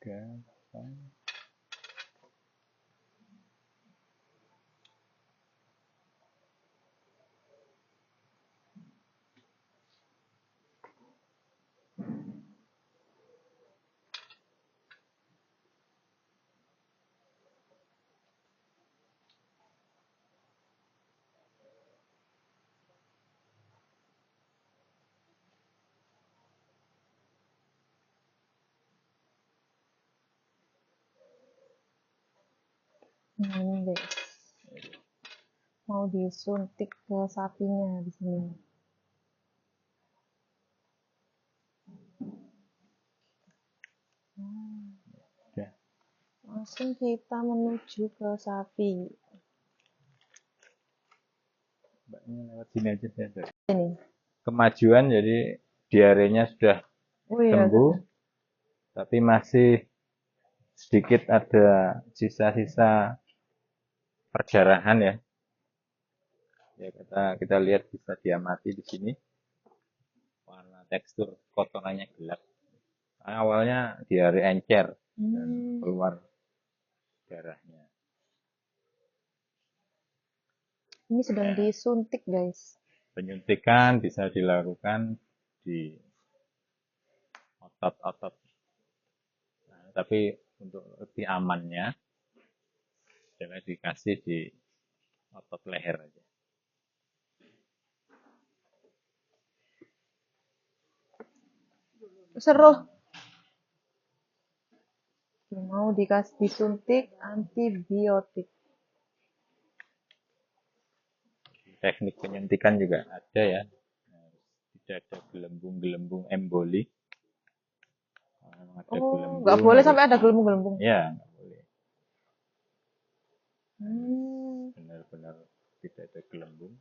Udah kosong. Nah, ini guys. Mau disuntik ke sapinya di sini. Udah. Langsung kita menuju ke sapi. Mbaknya lewat sini aja saya. Ini. Kemajuan, jadi diarenya sudah Oh iya, sembuh, tapi masih sedikit ada sisa-sisa perdarahan ya. Ya, kita lihat, bisa diamati di sini. Warna tekstur kotorannya gelap. Awalnya diare encer dan keluar darahnya. Ini sedang disuntik, guys. Penyuntikan bisa dilakukan di otot-otot. Nah, tapi untuk lebih amannya, adalah dikasih di otot leher aja. Seru. Mau dikasih disuntik antibiotik. Teknik penyuntikan juga ada ya. Tidak ada gelembung-gelembung emboli. Memang ada gelembung. Nggak boleh sampai ada gelembung-gelembung. Ya, nggak boleh. Hmm. Benar-benar tidak ada gelembung.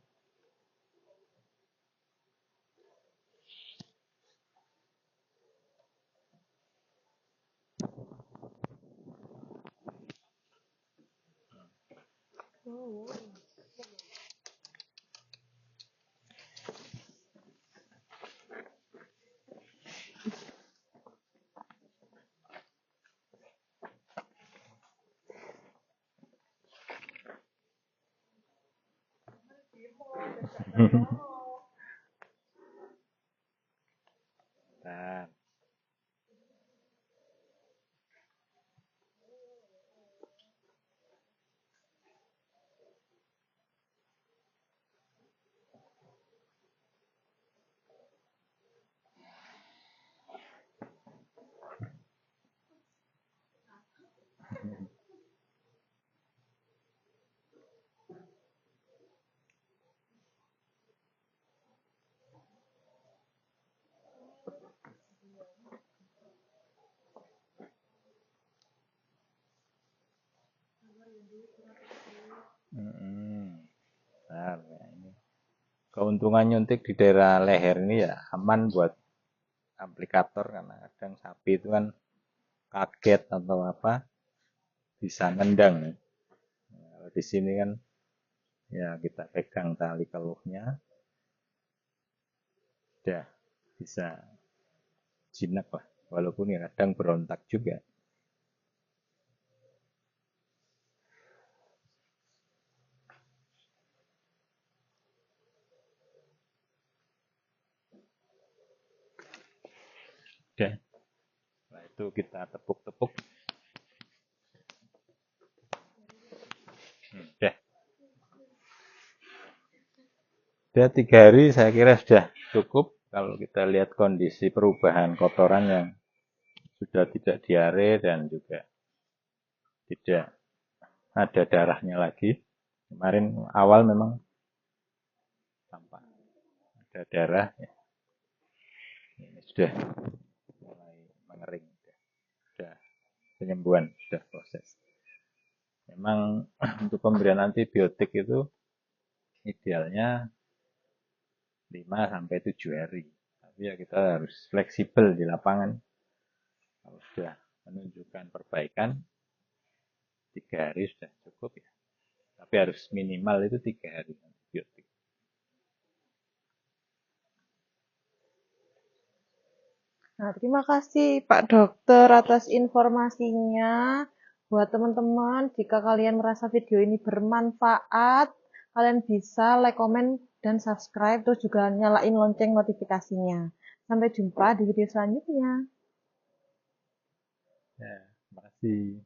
Nah, nah, ini. Keuntungan nyuntik di daerah leher ini ya aman buat aplikator karena kadang sapi itu kan kaget atau apa bisa nendang. Nah, kalau di sini kan ya kita pegang tali keluhnya, udah bisa jinak lah. Walaupun ya kadang berontak juga. Udah. Nah itu kita tepuk-tepuk. Udah. Udah 3 hari saya kira sudah cukup kalau kita lihat kondisi perubahan kotoran yang sudah tidak diare dan juga tidak ada darahnya lagi. Kemarin awal memang tampak ada darah. Ya. Ini sudah mulai mengering. Sudah penyembuhan, sudah proses. Memang untuk pemberian antibiotik itu idealnya 5-7 hari. Tapi ya kita harus fleksibel di lapangan. Kalau sudah menunjukkan perbaikan, 3 hari sudah cukup ya. Tapi harus minimal itu 3 hari antibiotik. Nah, terima kasih Pak Dokter atas informasinya. Buat teman-teman, jika kalian merasa video ini bermanfaat, kalian bisa like, komen, dan subscribe, terus juga nyalain lonceng notifikasinya. Sampai jumpa di video selanjutnya. Ya, terima kasih.